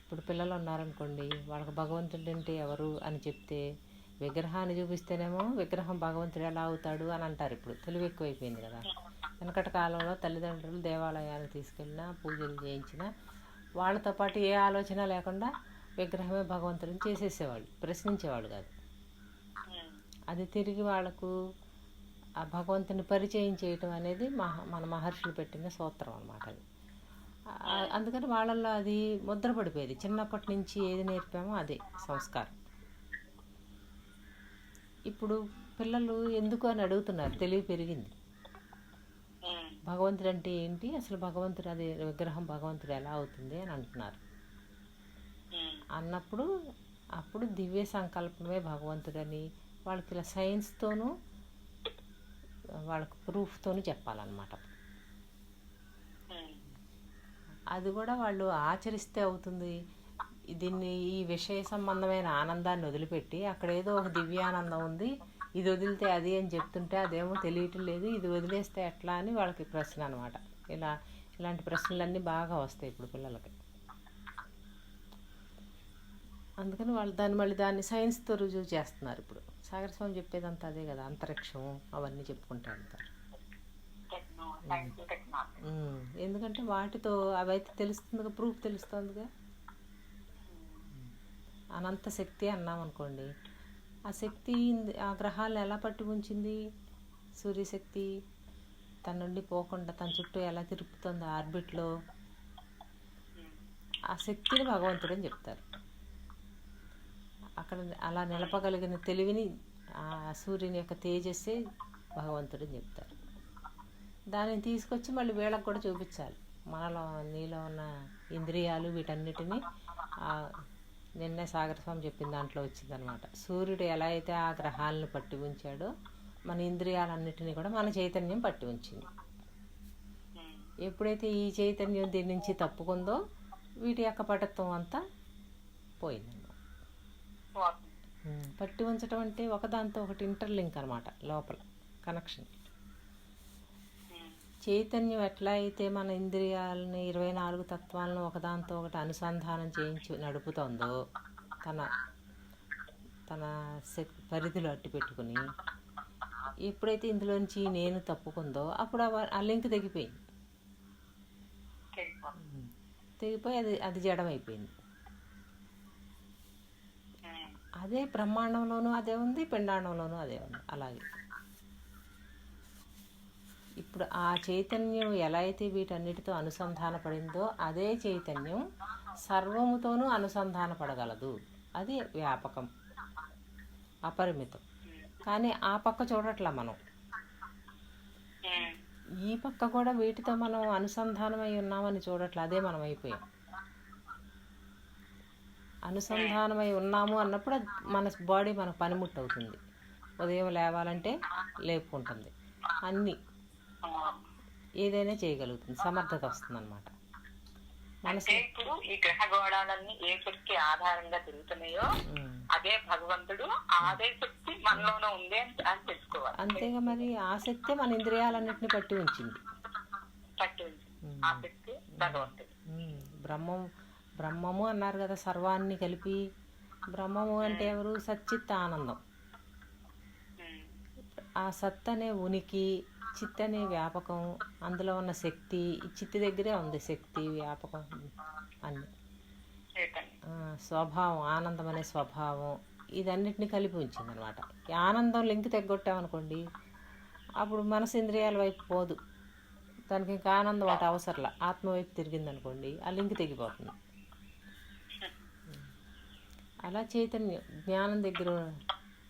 ఇప్పుడు పిల్లలు ఉన్నారనుకోండి, వాళ్ళకి భగవంతుడు అంటే ఎవరు అని చెప్తే విగ్రహాన్ని చూపిస్తేనేమో విగ్రహం భగవంతుడు ఎలా అవుతాడు అని అంటారు. ఇప్పుడు తెలివి ఎక్కువైపోయింది కదా. వెనకటి కాలంలో తల్లిదండ్రులు దేవాలయానికి తీసుకెళ్ళినా, పూజలు చేయించినా వాళ్ళతో పాటు ఏ ఆలోచన లేకుండా విగ్రహమే భగవంతుడిని చేసేసేవాళ్ళు, ప్రశ్నించేవాళ్ళు కాదు. అది తిరిగి వాళ్ళకు ఆ భగవంతుని పరిచయం చేయటం అనేది మన మహర్షులు పెట్టిన సూత్రం అన్నమాట. అది అందుకని వాళ్ళల్లో అది ముద్ర పడిపోయేది. చిన్నప్పటి నుంచి ఏది నేర్పామో అదే సంస్కారం. ఇప్పుడు పిల్లలు ఎందుకు అని అడుగుతున్నారు, తెలివి పెరిగింది. భగవంతుడు అంటే ఏంటి, అసలు భగవంతుడు అది విగ్రహం భగవంతుడు ఎలా అవుతుంది అని అంటున్నారు. అన్నప్పుడు అప్పుడు దివ్య సంకల్పమే భగవంతుడని వాళ్ళకి ఇలా సైన్స్తోనూ వాళ్ళకి ప్రూఫ్తోనూ చెప్పాలన్నమాట. అది కూడా వాళ్ళు ఆచరిస్తే అవుతుంది. దీన్ని ఈ విషయ సంబంధమైన ఆనందాన్ని వదిలిపెట్టి అక్కడ ఏదో ఒక దివ్యానందం ఉంది, ఇది వదిలితే అది అని చెప్తుంటే అదేమో తెలియటం లేదు, ఇది వదిలేస్తే ఎట్లా అని వాళ్ళకి ప్రశ్న అనమాట. ఇలాంటి ప్రశ్నలన్నీ బాగా వస్తాయి ఇప్పుడు పిల్లలకి. అందుకని వాళ్ళు దాన్ని సైన్స్తో రుజువు చేస్తున్నారు. ఇప్పుడు సాగర స్వామి చెప్పేదంతా అదే కదా, అంతరిక్షం అవన్నీ చెప్పుకుంటూ ఉంటారు. ఎందుకంటే వాటితో అవైతే తెలుస్తుందిగా, ప్రూఫ్ తెలుస్తుందిగా. అనంత శక్తి అన్నాం అనుకోండి, ఆ శక్తి ఆ గ్రహాలను ఎలా పట్టి ఉంచింది? సూర్యశక్తి తన నుండి పోకుండా తన చుట్టూ ఎలా తిరుపుతుంది ఆర్బిట్లో, ఆ శక్తిని భగవంతుడు అని చెప్తారు. అక్కడ అలా నిలపగలిగిన తెలివిని ఆ సూర్యుని యొక్క తేజస్సే భగవంతుడు అని చెప్తారు. దానిని తీసుకొచ్చి మళ్ళీ వీళ్ళకి కూడా చూపించాలి. నీలో ఉన్న ఇంద్రియాలు వీటన్నిటినీ నిన్నే సాగర స్వామి చెప్పిన దాంట్లో వచ్చిందనమాట. సూర్యుడు ఎలా అయితే ఆ గ్రహాలను పట్టి ఉంచాడో మన ఇంద్రియాలన్నిటినీ కూడా మన చైతన్యం పట్టి ఉంచింది. ఎప్పుడైతే ఈ చైతన్యం దీని నుంచి తప్పుకుందో వీటి యొక్క పటత్వం అంతా పోయిందన్నమాట. పట్టి ఉంచడం అంటే ఒకదాంతో ఒకటి ఇంటర్లింక్ అనమాట, లోపల కనెక్షన్. చైతన్యం ఎట్లా అయితే మన ఇంద్రియాలని 24 తత్వాలను ఒకదాంతో ఒకటి అనుసంధానం చేయించి నడుపుతుందో తన పరిధిలో అట్టి పెట్టుకుని, ఎప్పుడైతే ఇందులోంచి నేను తప్పుకుందో అప్పుడు ఆ లింక్ తెగిపోయింది. తెగిపోయి అది జడమైపోయింది. అదే బ్రహ్మాండంలోనూ అదే ఉంది, పిండాండంలోనూ అదే ఉంది. అలాగే ఇప్పుడు ఆ చైతన్యం ఎలా అయితే వీటన్నిటితో అనుసంధాన పడిందో అదే చైతన్యం సర్వముతోనూ అనుసంధాన పడగలదు. అది వ్యాపకం, అపరిమితం. కానీ ఆ పక్క చూడట్లా మనం. ఈ పక్క కూడా వీటితో మనం అనుసంధానమై ఉన్నామని చూడట్లా, అదే మనం అయిపోయాం. అనుసంధానమై ఉన్నాము అన్నప్పుడు మన బాడీ మనకు పనిముట్టు అవుతుంది. ఉదయం లేవాలంటే లేపుకుంటుంది, అన్నీ ఏదైనా చేయగలుగుతుంది, సమర్థత వస్తుంది అనమాట. అంటే ఇప్పుడు ఈ గ్రహ గోళాలన్నీ ఏ శక్తి ఆధారంగా తిరుగుతున్నాయో అదే భగవంతుడు, అదే శక్తి మనలోనే ఉంది అని తెలుసుకోవాలి. అంతేగా మరి ఆ శక్తి మన ఇంద్రియాలన్నింటినీ పట్టి ఉంచింది. ఆ శక్తి భగవంతుడు. బ్రహ్మము అన్నారు కదా, సర్వాన్ని కలిపి. బ్రహ్మము అంటే ఎవరు? సచ్చిత్ ఆనందం. ఆ సత్ అనే ఉనికి, చిత్ అనే వ్యాపకం, అందులో ఉన్న శక్తి, ఈ చిత్తి దగ్గరే ఉంది శక్తి, వ్యాపకం అన్ని. స్వభావం, ఆనందం అనే స్వభావం, ఇదన్నిటిని కలిపి ఉంచింది అనమాట. ఈ ఆనందం లింక్ తెగొట్టామనుకోండి, అప్పుడు మనసు ఇంద్రియాల వైపు పోదు, దానికి ఇంకా ఆనందం ఒకటి అవసరంలా. ఆత్మ వైపు తిరిగిందనుకోండి, ఆ లింక్ తెగిపోతుంది. అలా చైతన్యం, జ్ఞానం దగ్గర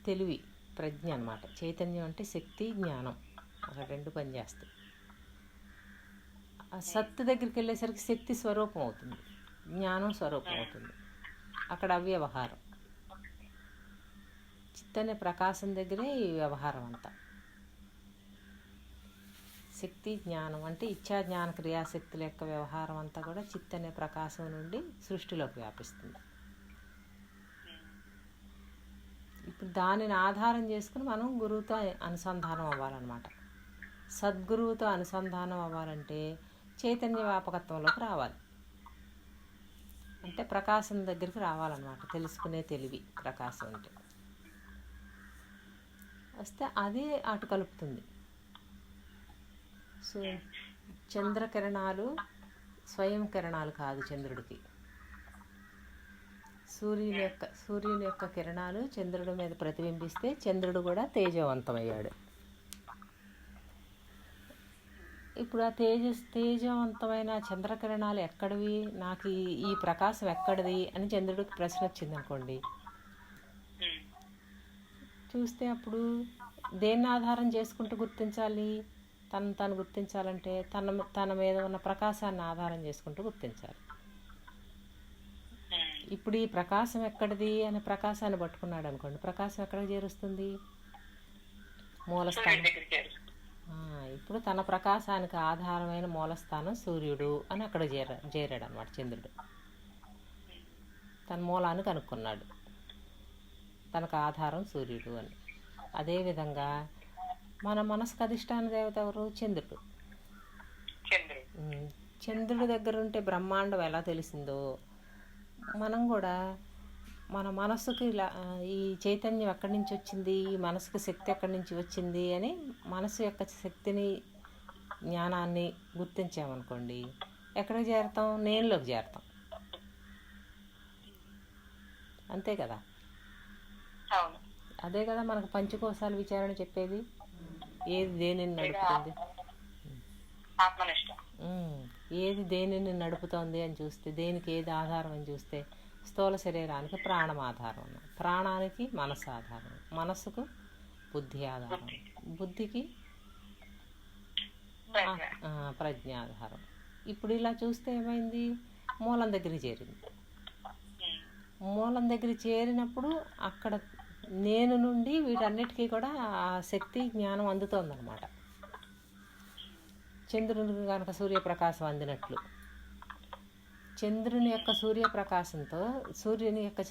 తెలివి, ప్రజ్ఞ అనమాట. చైతన్యం అంటే శక్తి, జ్ఞానం, అక్కడ రెండు పనిచేస్తాయి. ఆ సత్తు దగ్గరికి వెళ్ళేసరికి శక్తి స్వరూపం అవుతుంది, జ్ఞానం స్వరూపం అవుతుంది. అక్కడ అవ్యవహారం. చిత్ అనే ప్రకాశం దగ్గరే ఈ వ్యవహారం అంతా. శక్తి జ్ఞానం అంటే ఇచ్ఛా జ్ఞాన క్రియాశక్తుల యొక్క వ్యవహారం అంతా కూడా చిత్ అనే ప్రకాశం నుండి సృష్టిలోకి వ్యాపిస్తుంది. ఇప్పుడు దానిని ఆధారం చేసుకుని మనం గురువుతో అనుసంధానం అవ్వాలన్నమాట. సద్గురువుతో అనుసంధానం అవ్వాలంటే చైతన్య వ్యాపకత్వంలోకి రావాలి, అంటే ప్రకాశం దగ్గరికి రావాలన్నమాట. తెలుసుకునే తెలివి ప్రకాశం అంటే వస్తే అదే అటు కలుపుతుంది. సో చంద్రకిరణాలు స్వయం కిరణాలు కాదు చంద్రుడికి. సూర్యుని యొక్క కిరణాలు చంద్రుడి మీద ప్రతిబింబిస్తే చంద్రుడు కూడా తేజవంతమయ్యాడు. ఇప్పుడు ఆ తేజవంతమైన చంద్రకిరణాలు ఎక్కడివి, నాకు ఈ ప్రకాశం ఎక్కడిది అని చంద్రుడికి ప్రశ్న వచ్చింది అనుకోండి. చూస్తే అప్పుడు దేన్ని ఆధారం చేసుకుంటూ గుర్తించాలి? తను గుర్తించాలంటే తన మీద ఉన్న ప్రకాశాన్ని ఆధారం చేసుకుంటూ గుర్తించాలి. ఇప్పుడు ఈ ప్రకాశం ఎక్కడిది అని ప్రకాశాన్ని పట్టుకున్నాడు అనుకోండి, ప్రకాశం ఎక్కడికి చేరుస్తుంది? మూలస్థానం. ఇప్పుడు తన ప్రకాశానికి ఆధారమైన మూలస్థానం సూర్యుడు అని అక్కడ చేరాడు అనమాట చంద్రుడు. తన మూలాన్ని కనుక్కున్నాడు, తనకు ఆధారం సూర్యుడు అని. అదేవిధంగా మన మనసుకు అధిష్టాన దేవత ఎవరు? చంద్రుడు. చంద్రుడి దగ్గర ఉంటే బ్రహ్మాండం ఎలా తెలిసిందో మనం కూడా మన మనసుకి ఈ చైతన్యం ఎక్కడి నుంచి వచ్చింది, ఈ మనసుకి శక్తి ఎక్కడి నుంచి వచ్చింది అని మనసు యొక్క శక్తిని, జ్ఞానాన్ని గుర్తించామనుకోండి, ఎక్కడికి చేరుతాం? నేనులోకి చేరుతాం. అంతే కదా. అదే కదా మనకు పంచకోశాల విచారణ చెప్పేది. ఏది దేనిని నడుపుతుంది, ఏది దేనిని నడుపుతోంది అని చూస్తే, దేనికి ఏది ఆధారం అని చూస్తే, స్థూల శరీరానికి ప్రాణం ఆధారం, ప్రాణానికి మనసు ఆధారం, మనసుకు బుద్ధి ఆధారం, బుద్ధికి ప్రజ్ఞ ఆధారం. ఇప్పుడు ఇలా చూస్తే ఏమైంది? మూలం దగ్గరికి చేరింది. మూలం దగ్గర చేరినప్పుడు అక్కడ నేను నుండి వీటన్నిటికీ కూడా ఆ శక్తి జ్ఞానం అందుతోందన్నమాట. చంద్రునికి కనుక సూర్యప్రకాశం అందినట్లు చంద్రుని యొక్క సూర్యుని యొక్క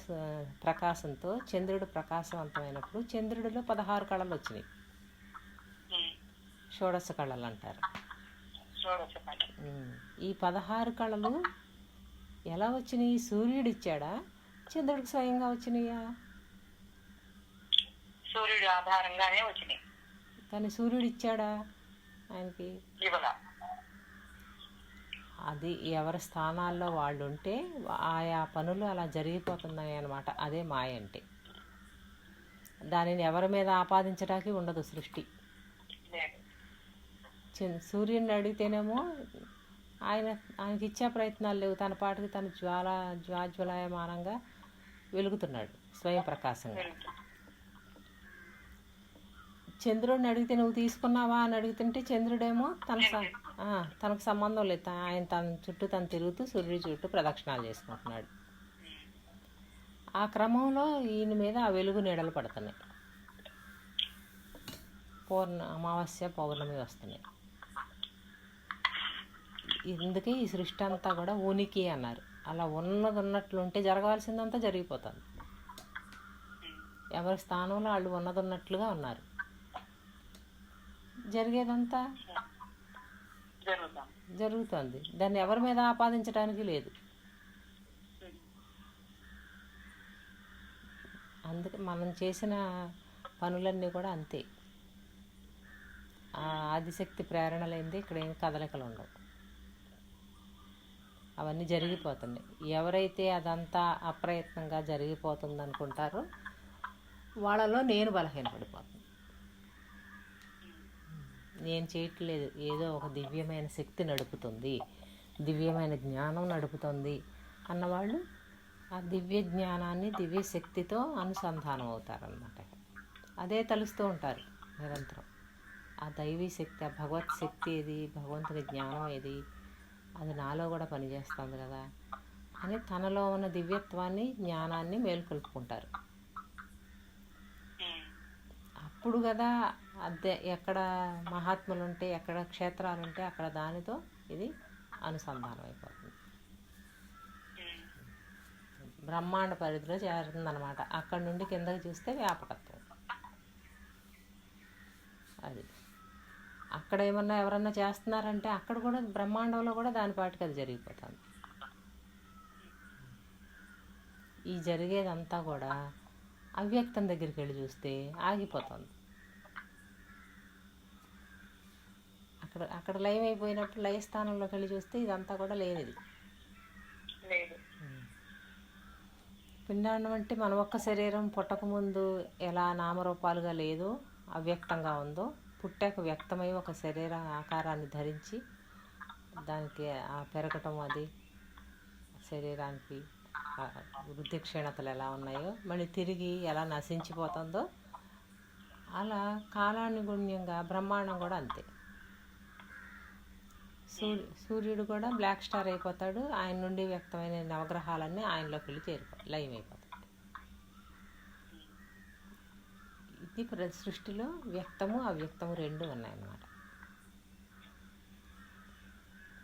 ప్రకాశంతో చంద్రుడు ప్రకాశవంతమైనప్పుడు చంద్రుడిలో 16 కళలు వచ్చినాయి. షోడశ కళలు అంటారు. ఈ 16 కళలు ఎలా వచ్చినాయి? సూర్యుడు ఇచ్చాడా, చంద్రుడికి స్వయంగా వచ్చినాయా? సూర్యుడు ఆధారంగానే వచ్చినాయి. కానీ సూర్యుడు ఇచ్చాడా ఆయనకి? అది ఎవరి స్థానాల్లో వాళ్ళు ఉంటే ఆయా పనులు అలా జరిగిపోతున్నాయి అన్నమాట. అదే మాయ అంటే. దానిని ఎవరి మీద ఆపాదించడానికి ఉండదు సృష్టి. సూర్యుడిని అడిగితేనేమో ఆయనకి ఇచ్చే ప్రయత్నాలు లేవు. తన పాటికి తను జ్వాజ్వలయమానంగా వెలుగుతున్నాడు స్వయం ప్రకాశంగా. చంద్రుడిని అడిగితే నువ్వు తీసుకున్నావా అని అడుగుతుంటే చంద్రుడేమో తనకు సంబంధం లేదు. ఆయన తన చుట్టూ తను తిరుగుతూ సూర్యుడి చుట్టూ ప్రదక్షిణాలు చేసుకుంటున్నాడు. ఆ క్రమంలో ఈయన మీద ఆ వెలుగు నీడలు పడుతున్నాయి. అమావాస్య పౌర్ణమి వస్తున్నాయి. ఇందుకే ఈ సృష్టి అంతా కూడా ఉనికి అన్నారు. అలా ఉన్నట్లుంటే జరగాల్సిందంతా జరిగిపోతుంది. ఎవరి స్థానంలో వాళ్ళు ఉన్నట్లుగా ఉన్నారు. జరిగేదంతా జరుగుతుంది. దాన్ని ఎవరి మీద ఆపాదించడానికి లేదు. అందుకే మనం చేసిన పనులన్నీ కూడా అంతే. ఆదిశక్తి ప్రేరణ లేనిది ఇక్కడ ఏం కదలికలు ఉండవు. అవన్నీ జరిగిపోతున్నాయి. ఎవరైతే అదంతా అప్రయత్నంగా జరిగిపోతుంది అనుకుంటారో వాళ్ళలో నేను బలహీనపడిపోతాను. నేను చేయట్లేదు, ఏదో ఒక దివ్యమైన శక్తి నడుపుతుంది, దివ్యమైన జ్ఞానం నడుపుతుంది అన్నవాళ్ళు ఆ దివ్య జ్ఞానాన్ని దివ్య శక్తితో అనుసంధానం అవుతారన్నమాట. అదే తలుస్తూ ఉంటారు నిరంతరం. ఆ దైవీ శక్తి, ఆ భగవత్ శక్తి ఏది, భగవంతుని జ్ఞానం ఏది, అది నాలో కూడా పనిచేస్తుంది కదా అని తనలో ఉన్న దివ్యత్వాన్ని జ్ఞానాన్ని మేలుకొల్పుకుంటారు. అప్పుడు కదా అదే ఎక్కడ మహాత్ములు ఉంటే, ఎక్కడ క్షేత్రాలు ఉంటే అక్కడ దానితో ఇది అనుసంధానం అయిపోతుంది. బ్రహ్మాండ పరిధిలో చేరుతుందన్నమాట. అక్కడి నుండి కిందకి చూస్తే వ్యాపకత్వం. అది అక్కడ ఏమన్నా ఎవరన్నా చేస్తున్నారంటే అక్కడ కూడా బ్రహ్మాండంలో కూడా దాని పాటికి అది జరిగిపోతుంది. ఈ జరిగేదంతా కూడా అవ్యక్తం దగ్గరికి వెళ్ళి చూస్తే ఆగిపోతుంది. అక్కడ లయం అయిపోయినప్పుడు లయస్థానంలోకి వెళ్ళి చూస్తే ఇదంతా కూడా లేనిది. పిండాండం అంటే మన ఒక్క శరీరం పుట్టకముందు ఎలా నామరూపాలుగా లేదో, అవ్యక్తంగా ఉందో, పుట్టాక వ్యక్తమై ఒక శరీర ఆకారాన్ని ధరించి దానికి ఆ పెరగటం, అది శరీరానికి వృద్ధి క్షీణతలు ఎలా ఉన్నాయో, మళ్ళీ తిరిగి ఎలా నశించిపోతుందో, అలా కాలానుగుణ్యంగా బ్రహ్మాండం కూడా అంతే. సూర్యుడు కూడా బ్లాక్ స్టార్ అయిపోతాడు. ఆయన నుండి వ్యక్తమైన నవగ్రహాలన్నీ ఆయనలోకి వెళ్ళి లయం అయిపోతాయి. ఇది సృష్టిలో వ్యక్తము అవ్యక్తము రెండు ఉన్నాయన్నమాట.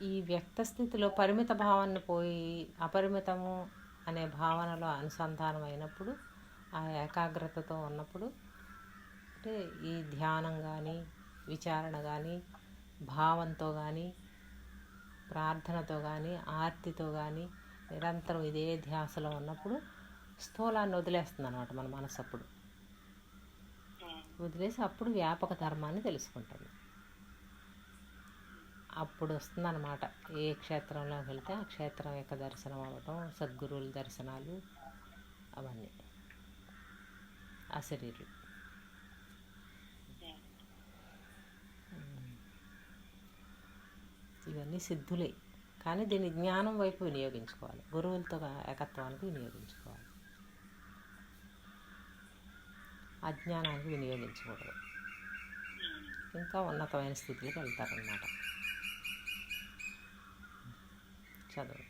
ఈ వ్యక్త స్థితిలో పరిమిత భావాన్ని పోయి అపరిమితము అనే భావనలో అనుసంధానం అయినప్పుడు, ఆ ఏకాగ్రతతో ఉన్నప్పుడు, అంటే ఈ ధ్యానం కానీ, విచారణ కానీ, భావంతో కానీ, ప్రార్థనతో కానీ, ఆర్తితో కానీ నిరంతరం ఇదే ధ్యాసలో ఉన్నప్పుడు స్థూలాన్ని వదిలేస్తుంది అన్నమాట మన మనసు. అప్పుడు వదిలేసి అప్పుడు వ్యాపక ధర్మాన్ని తెలుసుకుంటుంది. అప్పుడు వస్తుందన్నమాట ఏ క్షేత్రంలోకి వెళ్తే ఆ క్షేత్రం యొక్క దర్శనం అవ్వటం, సద్గురువుల దర్శనాలు, అవన్నీ ఆ శరీరం. ఇవన్నీ సిద్ధులే. కానీ దీన్ని జ్ఞానం వైపు వినియోగించుకోవాలి, గురువులతో ఏకత్వానికి వినియోగించుకోవాలి, అజ్ఞానానికి వినియోగించకూడదు. ఇంకా ఉన్నతమైన స్థితికి వెళ్తారన్నమాట. చదువు.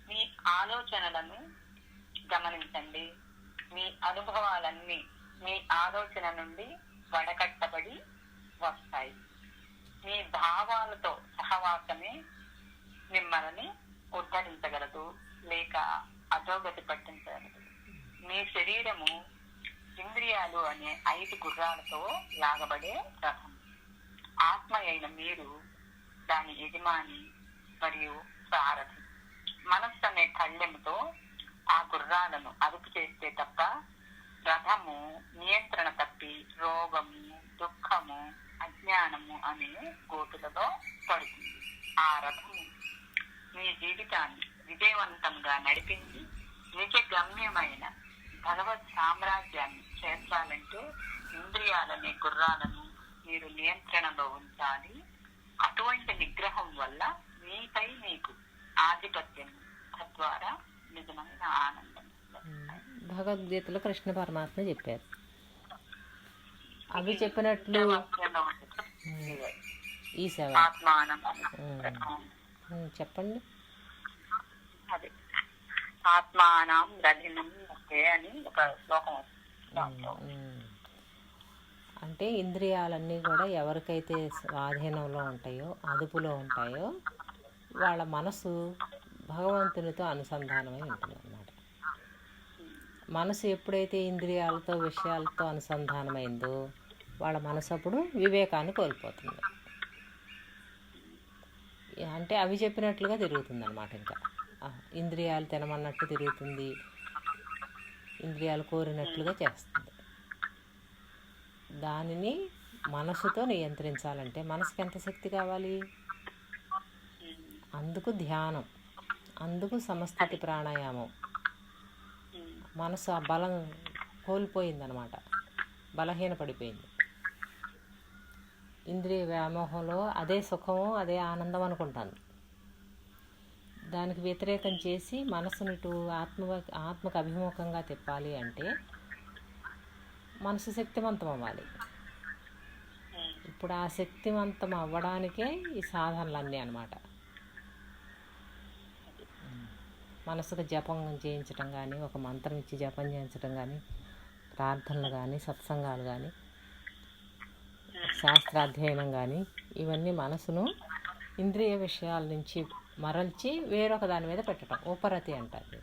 మీ ఆలోచనలను గమనించండి, మీ అనుభవాలన్నీ మీ ఆలోచన నుండి వడకట్టబడి వస్తాయి. మీ భావాలతో సహవాసమే మిమ్మల్ని ఉద్ధరించగలదు, లేక అధోగతి పట్టించగలదు. మీ శరీరము ఇంద్రియాలు అనే 5 గుర్రాలతో లాగబడే రథం. ఆత్మ అయిన మీరు దాని యజమాని మరియు సారథి. మనస్సు అనే కళ్ళెముతో ఆ గుర్రాలను అదుపు చేస్తే తప్ప రథము నియంత్రణ తప్పి రోగము, దుఃఖము, అజ్ఞానము అనే గోతులలో పడుతుంది. ఆ రథము మీ జీవితాన్ని విజయవంతంగా నడిపించి నిజ గమ్యమైన భగవత్ సామ్రాజ్యాన్ని చేర్చాలంటే ఇంద్రియాలనే గుర్రాలను మీరు నియంత్రణలో ఉంచాలి. అటువంటి నిగ్రహం వల్ల మీపై మీకు ఆధిపత్యం, తద్వారా నిజమైన ఆనందం. భగవద్గీతలో కృష్ణ పరమాత్మ చెప్పారు. అవి చెప్పినట్లు ఈ సేవ చెప్పండి. అదే ఆత్మానం రథినం అని ఒక శ్లోకం. అంటే ఇంద్రియాలన్నీ కూడా ఎవరికైతే స్వాధీనంలో ఉంటాయో, అదుపులో ఉంటాయో, వాళ్ళ మనసు భగవంతునితో అనుసంధానమై ఉంటుంది అన్నమాట. మనసు ఎప్పుడైతే ఇంద్రియాలతో, విషయాలతో అనుసంధానమైందో వాళ్ళ మనసు అప్పుడు వివేకాన్ని కోల్పోతుంది. అంటే అవి చెప్పినట్లుగా తిరుగుతుంది అన్నమాట. ఇంకా ఇంద్రియాలు తినమన్నట్టు తిరుగుతుంది, ఇంద్రియాలు కోరినట్లుగా చేస్తుంది. దానిని మనసుతో నియంత్రించాలంటే మనసుకి ఎంత శక్తి కావాలి? అందుకు ధ్యానం, అందుకు సమస్థితి ప్రాణాయామం. మనసు ఆ బలం కోల్పోయిందనమాట, బలహీనపడిపోయింది. ఇంద్రియ వ్యామోహంలో అదే సుఖము, అదే ఆనందం అనుకుంటాను. దానికి వ్యతిరేకం చేసి మనసుని ఇటు ఆత్మకు అభిముఖంగా తిప్పాలి అంటే మనసు శక్తివంతం అవ్వాలి. ఇప్పుడు ఆ శక్తివంతం అవ్వడానికే ఈ సాధనలన్నీ అన్నమాట. మనసుకు జపం చేయించడం కానీ, ఒక మంత్రం ఇచ్చి జపం చేయించడం కానీ, ప్రార్థనలు కానీ, సత్సంగాలు కానీ, శాస్త్రాధ్యయనం కానీ, ఇవన్నీ మనసును ఇంద్రియ విషయాల నుంచి మరల్చి వేరొక దాని మీద పెట్టడం. ఉపరతి అంటారు.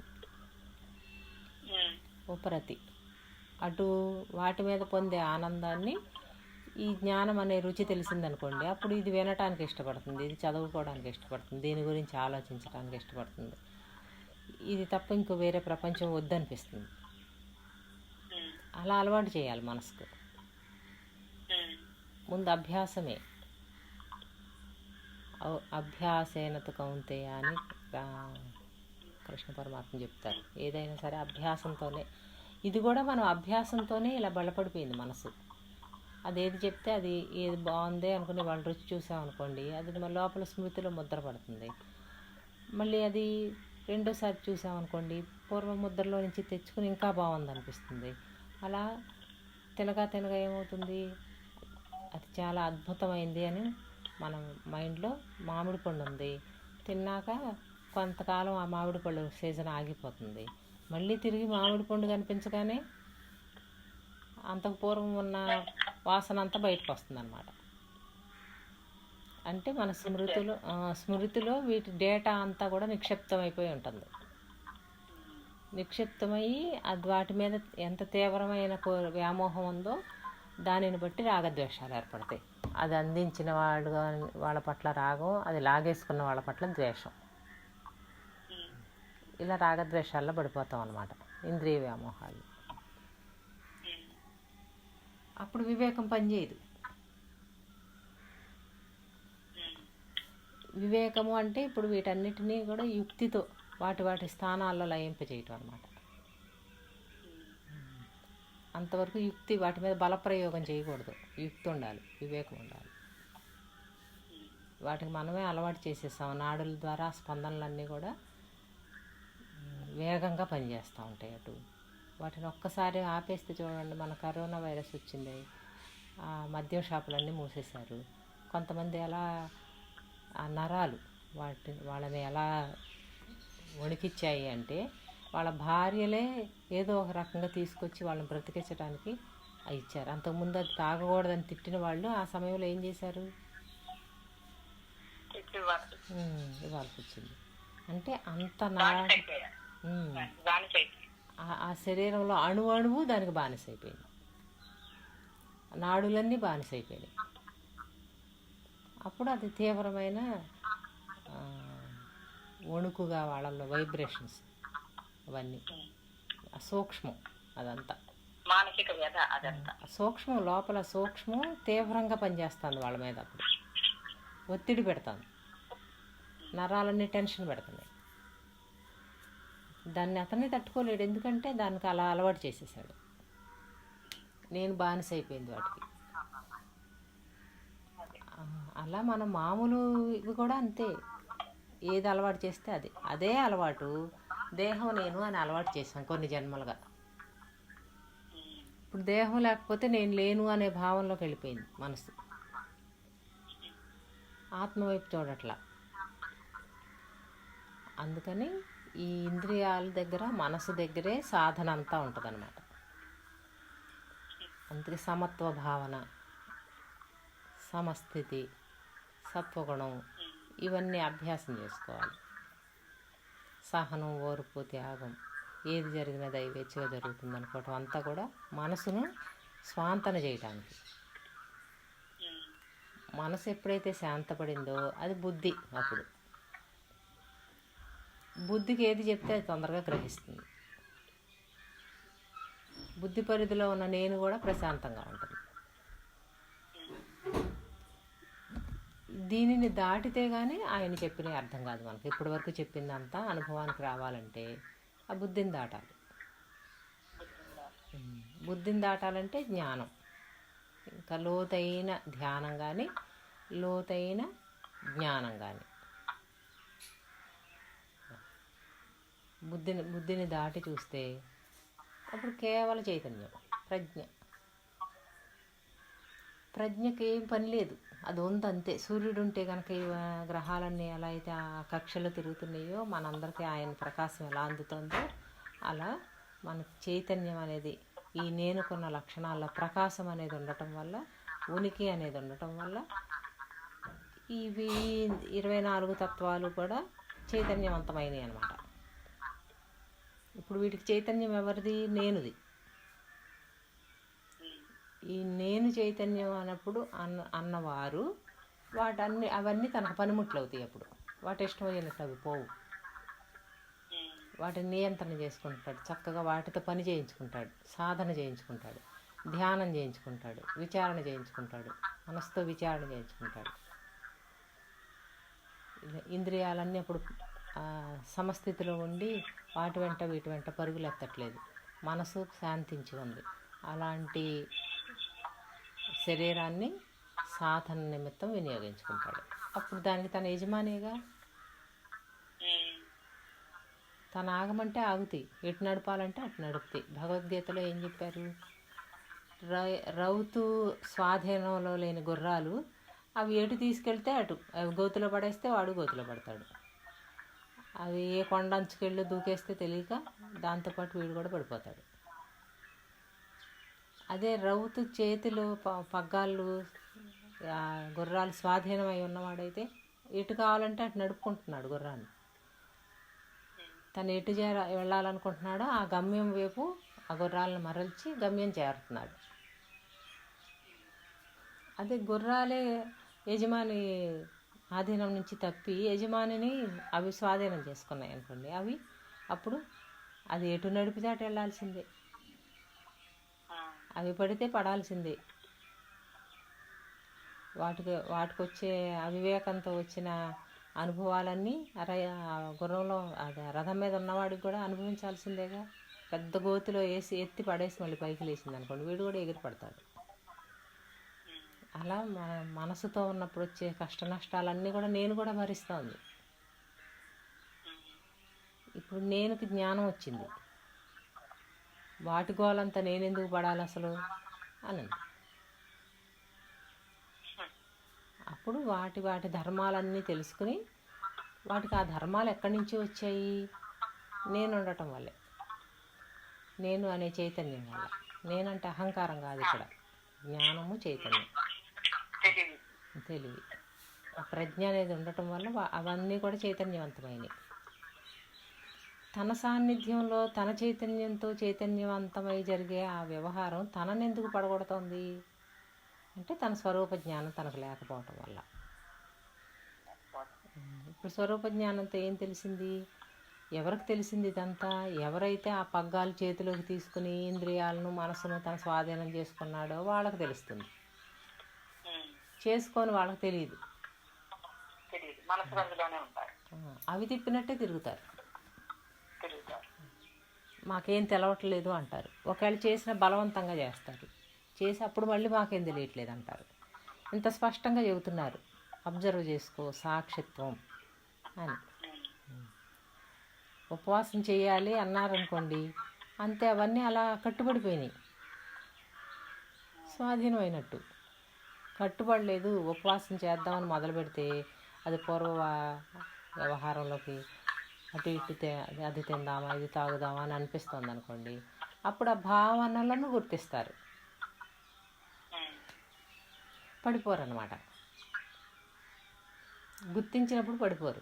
ఉపరతి అటు వాటి మీద పొందే ఆనందాన్ని, ఈ జ్ఞానం అనే రుచి తెలిసిందనుకోండి, అప్పుడు ఇది వినటానికి ఇష్టపడుతుంది, ఇది చదువుకోవడానికి ఇష్టపడుతుంది, దీని గురించి ఆలోచించడానికి ఇష్టపడుతుంది. ఇది తప్ప ఇంకో వేరే ప్రపంచం వద్దనిపిస్తుంది. అలా అలవాటు చేయాలి మనసుకు. ముందు అభ్యాసమే. అభ్యాసేనతు కౌంతేయ అని కృష్ణ పరమాత్మ చెప్తారు. ఏదైనా సరే అభ్యాసంతోనే. ఇది కూడా మనం అభ్యాసంతోనే ఇలా బలపడిపోయింది మనసు. అదేది చెప్తే అది ఏది బాగుంది అనుకుని వాళ్ళు రుచి చూసామనుకోండి, అది మన లోపల స్మృతిలో ముద్ర పడుతుంది. మళ్ళీ అది రెండోసారి చూసామనుకోండి, పూర్వ ముద్రలో నుంచి తెచ్చుకుని ఇంకా బాగుంది అనిపిస్తుంది. అలా తినగా ఏమవుతుంది, అది చాలా అద్భుతమైంది అని మన మైండ్లో. మామిడి పండు ఉంది, తిన్నాక కొంతకాలం ఆ మామిడి పళ్ళు సీజన్ ఆగిపోతుంది. మళ్ళీ తిరిగి మామిడి పండు కనిపించగానే అంతకు పూర్వం ఉన్న వాసన అంతా బయటకు వస్తుంది అన్నమాట. అంటే మన స్మృతిలో వీటి డేటా అంతా కూడా నిక్షిప్తమైపోయి ఉంటుంది. నిక్షిప్తమయ్యి అది వాటి మీద ఎంత తీవ్రమైన వ్యామోహం ఉందో దానిని బట్టి రాగద్వేషాలు ఏర్పడతాయి. అది అందించిన వాళ్ళ పట్ల రాగం, అది లాగేసుకున్న వాళ్ళ పట్ల ద్వేషం. ఇలా రాగద్వేషాల్లో పడిపోతాం అన్నమాట, ఇంద్రియ వ్యామోహాలు. అప్పుడు వివేకం పనిచేయదు. వివేకము అంటే ఇప్పుడు వీటన్నిటినీ కూడా యుక్తితో వాటి స్థానాల్లో లయింపజేయటం అన్నమాట. అంతవరకు యుక్తి, వాటి మీద బలప్రయోగం చేయకూడదు. యుక్తి ఉండాలి, వివేకం ఉండాలి. వాటికి మనమే అలవాటు చేసేస్తాం. నాడుల ద్వారా స్పందనలన్నీ కూడా వేగంగా పనిచేస్తూ ఉంటాయి. అటు వాటిని ఒక్కసారి ఆపేస్తే చూడండి, మన కరోనా వైరస్ వచ్చింది, ఆ మద్యం షాపులన్నీ మూసేశారు. కొంతమంది ఎలా ఆ నరాలు వాళ్ళని ఎలా వణికిచ్చాయి అంటే, వాళ్ళ భార్యలే ఏదో ఒక రకంగా తీసుకొచ్చి వాళ్ళని బ్రతికించడానికి ఇచ్చారు. అంతకుముందు అది తాగకూడదని తిట్టిన వాళ్ళు ఆ సమయంలో ఏం చేశారు? ఇవ్వాల్సి వచ్చింది. అంటే అంత ఆ శరీరంలో అణువు దానికి బానిస అయిపోయింది. నాడులన్నీ బానిస అయిపోయినాయి. అప్పుడు అది తీవ్రమైన వణుకుగా వాళ్ళల్లో వైబ్రేషన్స్ అవన్నీ సూక్ష్మం, అదంతా మానసిక వ్యధ, అదంతా సూక్ష్మం, లోపల సూక్ష్మం తీవ్రంగా పనిచేస్తుంది వాళ్ళ మీద. అప్పుడు ఒత్తిడి పెడతాను, నరాలన్నీ టెన్షన్ పెడుతున్నాయి. దాన్ని అతన్ని తట్టుకోలేడు, ఎందుకంటే దానికి అలా అలవాటు చేసేసాడు. నేను బానిస అయిపోయింది వాటికి. అలా మనం మామూలు ఇవి కూడా అంతే, ఏది అలవాటు చేస్తే అదే అలవాటు దేహం నేను అని అలవాటు చేశాం కొన్ని జన్మలుగా. ఇప్పుడు దేహం లేకపోతే నేను లేను అనే భావంలోకి వెళ్ళిపోయింది మనసు. ఆత్మ వైపు చూడట్లా. అందుకని ఈ ఇంద్రియాల దగ్గర, మనసు దగ్గరే సాధన అంతా ఉంటుంది అన్నమాట. అందుకే సమత్వ భావన, సమస్థితి, సత్వగుణం ఇవన్నీ అభ్యాసం చేసుకోవాలి. సహనం, ఓర్పు, త్యాగం, ఏది జరిగినా దైవేచ్ఛగా జరుగుతుంది అనుకోవటం అంతా కూడా మనసును స్వాంతన చేయటానికి. మనసు ఎప్పుడైతే శాంతపడిందో అది బుద్ధి. అప్పుడు బుద్ధికి ఏది చెప్తే అది తొందరగా గ్రహిస్తుంది. బుద్ధి పరిధిలో ఉన్న నేను కూడా ప్రశాంతంగా ఉంటుంది. దీనిని దాటితే కానీ ఆయన చెప్పిన అర్థం కాదు మనకి. ఇప్పటి వరకు చెప్పిందంతా అనుభవానికి రావాలంటే ఆ బుద్ధిని దాటాలి. బుద్ధిని దాటాలంటే జ్ఞానం, ఇంకా లోతైన ధ్యానం కానీ లోతైన జ్ఞానం కానీ. బుద్ధిని దాటి చూస్తే అప్పుడు కేవలం చైతన్యం, ప్రజ్ఞకి ఏం పని లేదు, అది అంతే. సూర్యుడు ఉంటే కనుక ఈ గ్రహాలన్నీ ఎలా అయితే ఆ కక్షలు తిరుగుతున్నాయో మనందరికీ ఆయన ప్రకాశం ఎలా అందుతుందో అలా మన చైతన్యం అనేది, ఈ నేనుకున్న లక్షణాల్లో ప్రకాశం అనేది ఉండటం వల్ల, ఉనికి అనేది ఉండటం వల్ల ఇవి 24 తత్వాలు కూడా చైతన్యవంతమైనవి అన్నమాట. ఇప్పుడు వీటికి చైతన్యం ఎవరిది? నేనుది. ఈ నేను చైతన్యం అన్నప్పుడు అన్నవారు అవన్నీ తనకు పనిముట్లు అవుతాయి. అప్పుడు వాటి ఇష్టమైనట్టు అవి పోవు. వాటిని నియంత్రణ చేసుకుంటాడు, చక్కగా వాటితో పని చేయించుకుంటాడు, సాధన చేయించుకుంటాడు, ధ్యానం చేయించుకుంటాడు, విచారణ చేయించుకుంటాడు, మనసుతో విచారణ చేయించుకుంటాడు. ఇంద్రియాలన్నీ అప్పుడు సమస్థితిలో ఉండి వాటి వెంట వీటి వెంట పరుగులు ఎత్తట్లేదు, మనసు శాంతించి ఉంది. అలాంటి శరీరాన్ని సాధన నిమిత్తం వినియోగించుకుంటాడు. అప్పుడు దానికి తన యజమానిగా, తను ఆగమంటే ఆగుతాయి, ఎటు నడపాలంటే అటు నడుపుతాయి. భగవద్గీతలో ఏం చెప్పారు? రౌతు స్వాధీనంలో లేని గుర్రాలు అవి ఎటు తీసుకెళ్తే అటు, అవి గోతులో పడేస్తే వాడు గోతులో పడతాడు. అవి ఏ కొండ అంచుకెళ్ళి దూకేస్తే తెలియక దాంతోపాటు వీడు కూడా పడిపోతాడు. అదే రౌతు చేతిలో పగ్గాలు గుర్రాలు స్వాధీనమై ఉన్నవాడైతే ఎటు కావాలంటే అటు నడుపుకుంటున్నాడు గుర్రాన్ని. తను ఎటు వెళ్ళాలనుకుంటున్నాడో ఆ గమ్యం వైపు ఆ గుర్రాలను మరల్చి గమ్యం చేరుతున్నాడు. అదే గుర్రాలే యజమాని ఆధీనం నుంచి తప్పి యజమానిని అవి స్వాధీనం చేసుకున్నాయి అనుకోండి, అవి అప్పుడు అది ఎటు నడిపితే అటు వెళ్ళాల్సిందే, అవి పడితే పడాల్సిందే. వాటికి వచ్చే అవివేకంతో వచ్చిన అనుభవాలన్నీ గుర్రంలో అదే రథం మీద ఉన్నవాడికి కూడా అనుభవించాల్సిందేగా. పెద్ద గోతిలో ఎత్తి పడేసి మళ్ళీ పైకి లేచింది అనుకోండి, వీడు కూడా ఎగిరి పడతాడు. అలా మన మనసుతో ఉన్నప్పుడు వచ్చే కష్ట నష్టాలన్నీ కూడా నేను కూడా భరిస్తుంది. ఇప్పుడు నేనుకి జ్ఞానం వచ్చింది, వాటి గోలంతా నేనెందుకు పడాలి అసలు అని. అప్పుడు వాటి ధర్మాలన్నీ తెలుసుకుని, వాటికి ఆ ధర్మాలు ఎక్కడి నుంచి వచ్చాయి, నేను ఉండటం వల్లే, నేను అనే చైతన్యం వల్ల. నేనంటే అహంకారం కాదు ఇక్కడ, జ్ఞానము చైతన్యం తెలివి ఆ ప్రజ్ఞ అనేది ఉండటం వల్ల అవన్నీ కూడా చైతన్యవంతమైనవి. తన సాన్నిధ్యంలో తన చైతన్యంతో చైతన్యవంతమై జరిగే ఆ వ్యవహారం తననెందుకు పడగొడుతోంది అంటే తన స్వరూప జ్ఞానం తనకు లేకపోవటం వల్ల. ఇప్పుడు స్వరూప జ్ఞానంతో ఏం తెలిసింది? ఎవరికి తెలిసింది ఇదంతా? ఎవరైతే ఆ పగ్గాలు చేతిలోకి తీసుకుని ఇంద్రియాలను మనసును తన స్వాధీనం చేసుకున్నాడో వాళ్ళకి తెలుస్తుంది. చేసుకొని వాళ్ళకి తెలియదు, అవి తిప్పినట్టే తిరుగుతారు. మాకేం తెలవట్లేదు అంటారు. ఒకవేళ చేసిన బలవంతంగా చేస్తారు, చేసి అప్పుడు మళ్ళీ మాకేం తెలియట్లేదు అంటారు. ఇంత స్పష్టంగా చెబుతున్నారు, అబ్జర్వ్ చేసుకో సాక్షిత్వం అని. ఉపవాసం చేయాలి అన్నారనుకోండి, అంతే, అవన్నీ అలా కట్టుబడిపోయినాయి, స్వాధీనమైనట్టు. కట్టుబడలేదు, ఉపవాసం చేద్దామని మొదలు పెడితే అది పూర్వ వ్యవహారంలోకి అటు ఇటు అది తిందామా ఇది తాగుదామా అని అనిపిస్తుంది అనుకోండి, అప్పుడు ఆ భావనలను గుర్తిస్తారు, పడిపోరు అన్నమాట. గుర్తించినప్పుడు పడిపోరు,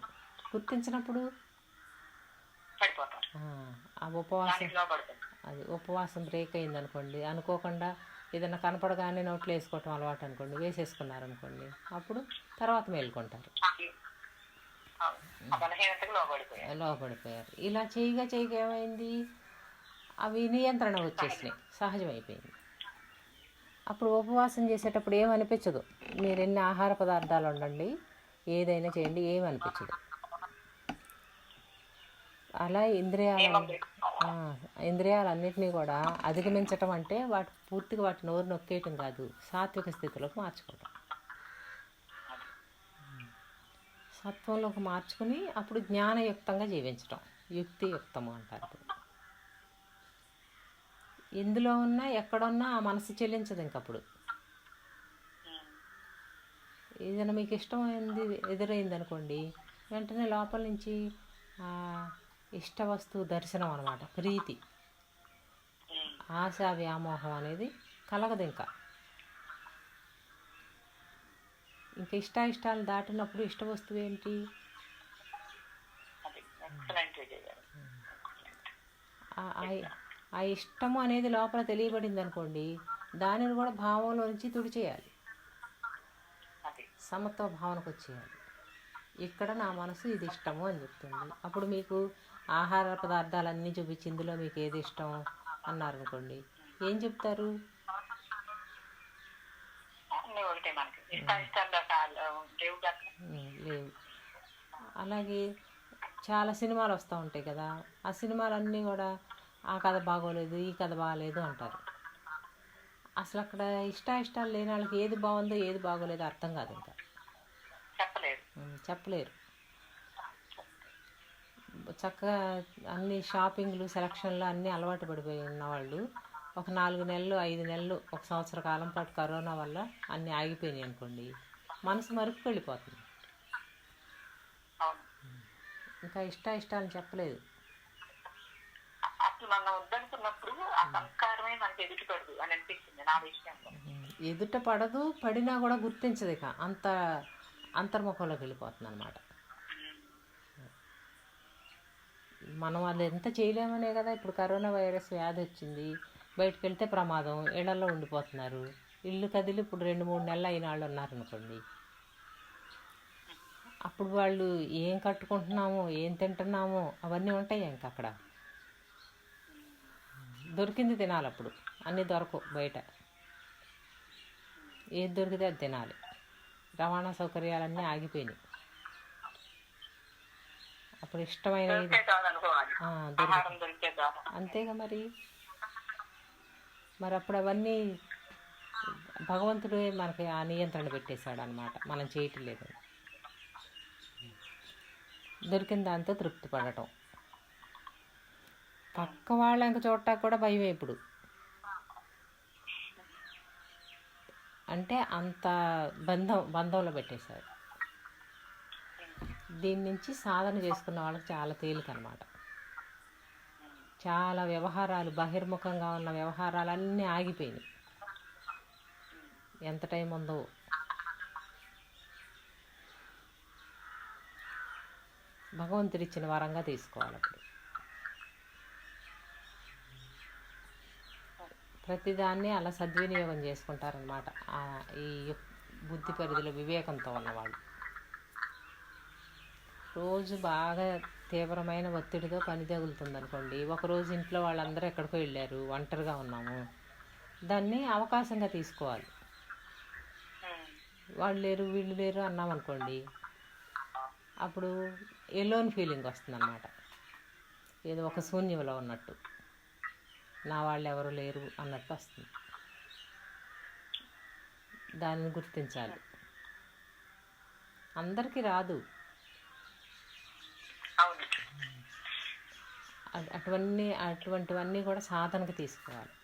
గుర్తించినప్పుడు ఆ ఉపవాసం బ్రేక్ అయింది అనుకోండి, అనుకోకుండా ఏదైనా కనపడగానే నోట్లో వేసుకోవటం అలవాటు అనుకోండి, వేసేసుకున్నారనుకోండి, అప్పుడు తర్వాత మేల్కొంటారు, లోపడిపోయారు. ఇలా చేయగా ఏమైంది, అవి నియంత్రణ వచ్చేసినాయి, సహజమైపోయింది. అప్పుడు ఉపవాసం చేసేటప్పుడు ఏమనిపించదు, మీరు ఎన్ని ఆహార పదార్థాలు ఉండండి, ఏదైనా చేయండి, ఏమనిపించదు. అలా ఇంద్రియాలన్నింటినీ కూడా అధిగమించటం అంటే పూర్తిగా వాటి నోరు నొక్కేయటం కాదు, సాత్విక స్థితిలోకి మార్చుకోవటం. సత్వంలోకి మార్చుకుని అప్పుడు జ్ఞానయుక్తంగా జీవించటం, యుక్తియుక్తము అంటారు. ఇప్పుడు ఎందులో ఉన్నా ఎక్కడున్నా ఆ మనసు చెల్లించదు. ఇంకప్పుడు ఏదైనా మీకు ఇష్టమైంది ఎదురైంది అనుకోండి, వెంటనే లోపల నుంచి ఇష్ట వస్తువు దర్శనం అన్నమాట, ప్రీతి, ఆశ, వ్యామోహం అనేది కలగదు. ఇంకా ఇష్టాలు దాటినప్పుడు ఇష్ట వస్తువు ఏంటి? ఆ ఇష్టము అనేది లోపల తెలియబడింది అనుకోండి, దానిని కూడా భావంలో నుంచి తుడిచేయాలి, సమత్వ భావనకు వచ్చేయాలి. ఇక్కడ నా మనసు ఇది ఇష్టము అని చెప్తుంది. అప్పుడు మీకు ఆహార పదార్థాలన్నీ చూపించి ఇందులో మీకు ఏది ఇష్టం అన్నారనుకోండి, ఏం చెప్తారు? లేవు. అలాగే చాలా సినిమాలు వస్తూ ఉంటాయి కదా, ఆ సినిమాలన్నీ కూడా ఆ కథ బాగోలేదు, ఈ కథ బాగలేదు అంటారు. అసలు అక్కడ ఇష్టాలు లేని వాళ్ళకి ఏది బాగుందో ఏది బాగోలేదో అర్థం కాదు, ఇంకా చెప్పలేరు. చక్కగా అన్ని షాపింగ్లు, సెలక్షన్లు అన్నీ అలవాటు పడిపోయి ఉన్నవాళ్ళు ఒక 4 నెలలు 5 నెలలు 1 సంవత్సర కాలం పాటు కరోనా వల్ల అన్నీ ఆగిపోయినాయి అనుకోండి, మనసు మరుపు వెళ్ళిపోతుంది. ఇంకా ఇష్టాలను చెప్పలేదు. ఎదుట పడదు, పడినా కూడా గుర్తించదు, ఇక అంత అంతర్ముఖంలోకి వెళ్ళిపోతుంది అన్నమాట. మనం అది ఎంత చేయలేమనే కదా ఇప్పుడు కరోనా వైరస్ వ్యాధి వచ్చింది. బయటకు వెళ్తే ప్రమాదం, ఇళ్లలో ఉండిపోతున్నారు. ఇల్లు కదిలి ఇప్పుడు 2-3 నెలలు అయిన వాళ్ళు ఉన్నారనుకోండి, అప్పుడు వాళ్ళు ఏం కట్టుకుంటున్నామో ఏం తింటున్నామో అవన్నీ ఉంటాయి. ఇంకా అక్కడ దొరికింది తినాలి, అప్పుడు అన్నీ దొరకవు బయట, ఏది దొరికితే అది తినాలి. రవాణా సౌకర్యాలన్నీ ఆగిపోయినాయి. అప్పుడు ఇష్టమైనది అంతేగా మరి అప్పుడు అవన్నీ భగవంతుడే మనకి ఆ నియంత్రణ పెట్టేశాడు అన్నమాట, మనం చేయటం లేదు. దొరికిన దాంతో తృప్తి పడటం, పక్క వాళ్ళ ఇంక చూడటానికి కూడా భయమే ఇప్పుడు. అంటే అంత బంధంలో పెట్టేశారు. దీని నుంచి సాధన చేసుకున్న వాళ్ళకి చాలా తేలిక అన్నమాట. చాలా వ్యవహారాలు, బహిర్ముఖంగా ఉన్న వ్యవహారాలన్నీ ఆగిపోయినాయి. ఎంత టైం ఉందో. భగవంతుడిచ్చిన వరంగా తీసుకోవాలి. అప్పుడు ప్రతిదాన్ని అలా సద్వినియోగం చేసుకుంటారనమాట ఈ బుద్ధి పరిధిలో వివేకంతో ఉన్నవాళ్ళు. రోజు బాగా తీవ్రమైన ఒత్తిడితో పని తగులుతుంది అనుకోండి, ఒకరోజు ఇంట్లో వాళ్ళందరూ ఎక్కడికో వెళ్ళారు, ఒంటరిగా ఉన్నాము, దాన్ని అవకాశంగా తీసుకోవాలి. వాళ్ళు లేరు వీళ్ళు లేరు అన్నాం అనుకోండి, అప్పుడు ఎలోన్ ఫీలింగ్ వస్తుందన్నమాట. ఏదో ఒక శూన్యంలో ఉన్నట్టు, నా వాళ్ళు ఎవరు లేరు అన్నట్టు వస్తుంది. దానిని గుర్తించాలి. అందరికీ రాదు. అటువంటివన్నీ కూడా సాధనకు తీసుకోవాలి.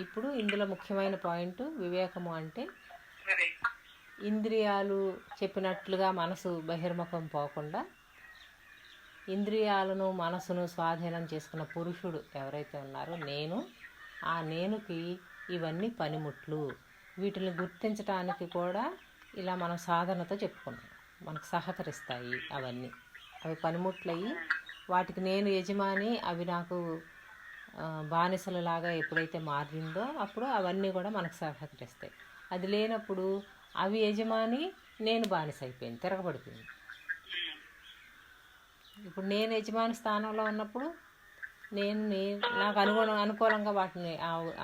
ఇప్పుడు ఇందులో ముఖ్యమైన పాయింట్ వివేకము అంటే ఇంద్రియాలు చెప్పినట్లుగా మనసు బహిర్ముఖం పోకుండా ఇంద్రియాలను మనసును స్వాధీనం చేసుకున్న పురుషుడు ఎవరైతే ఉన్నారో ఆ నేనుకి ఇవన్నీ పనిముట్లు. వీటిని గుర్తించడానికి కూడా ఇలా మనం సాధనతో చెప్పుకున్నాం, మనకు సహకరిస్తాయి. అవి పనిముట్లయ్యి వాటికి నేను యజమాని, అవి నాకు బానిసలలాగా ఎప్పుడైతే మారిందో అప్పుడు అవన్నీ కూడా మనకు సహకరిస్తాయి. అది లేనప్పుడు అవి యజమాని, నేను బానిస అయిపోయింది, తిరగబడిపోయింది. ఇప్పుడు నేను యజమాని స్థానంలో ఉన్నప్పుడు నాకు అనుకూలంగా వాటిని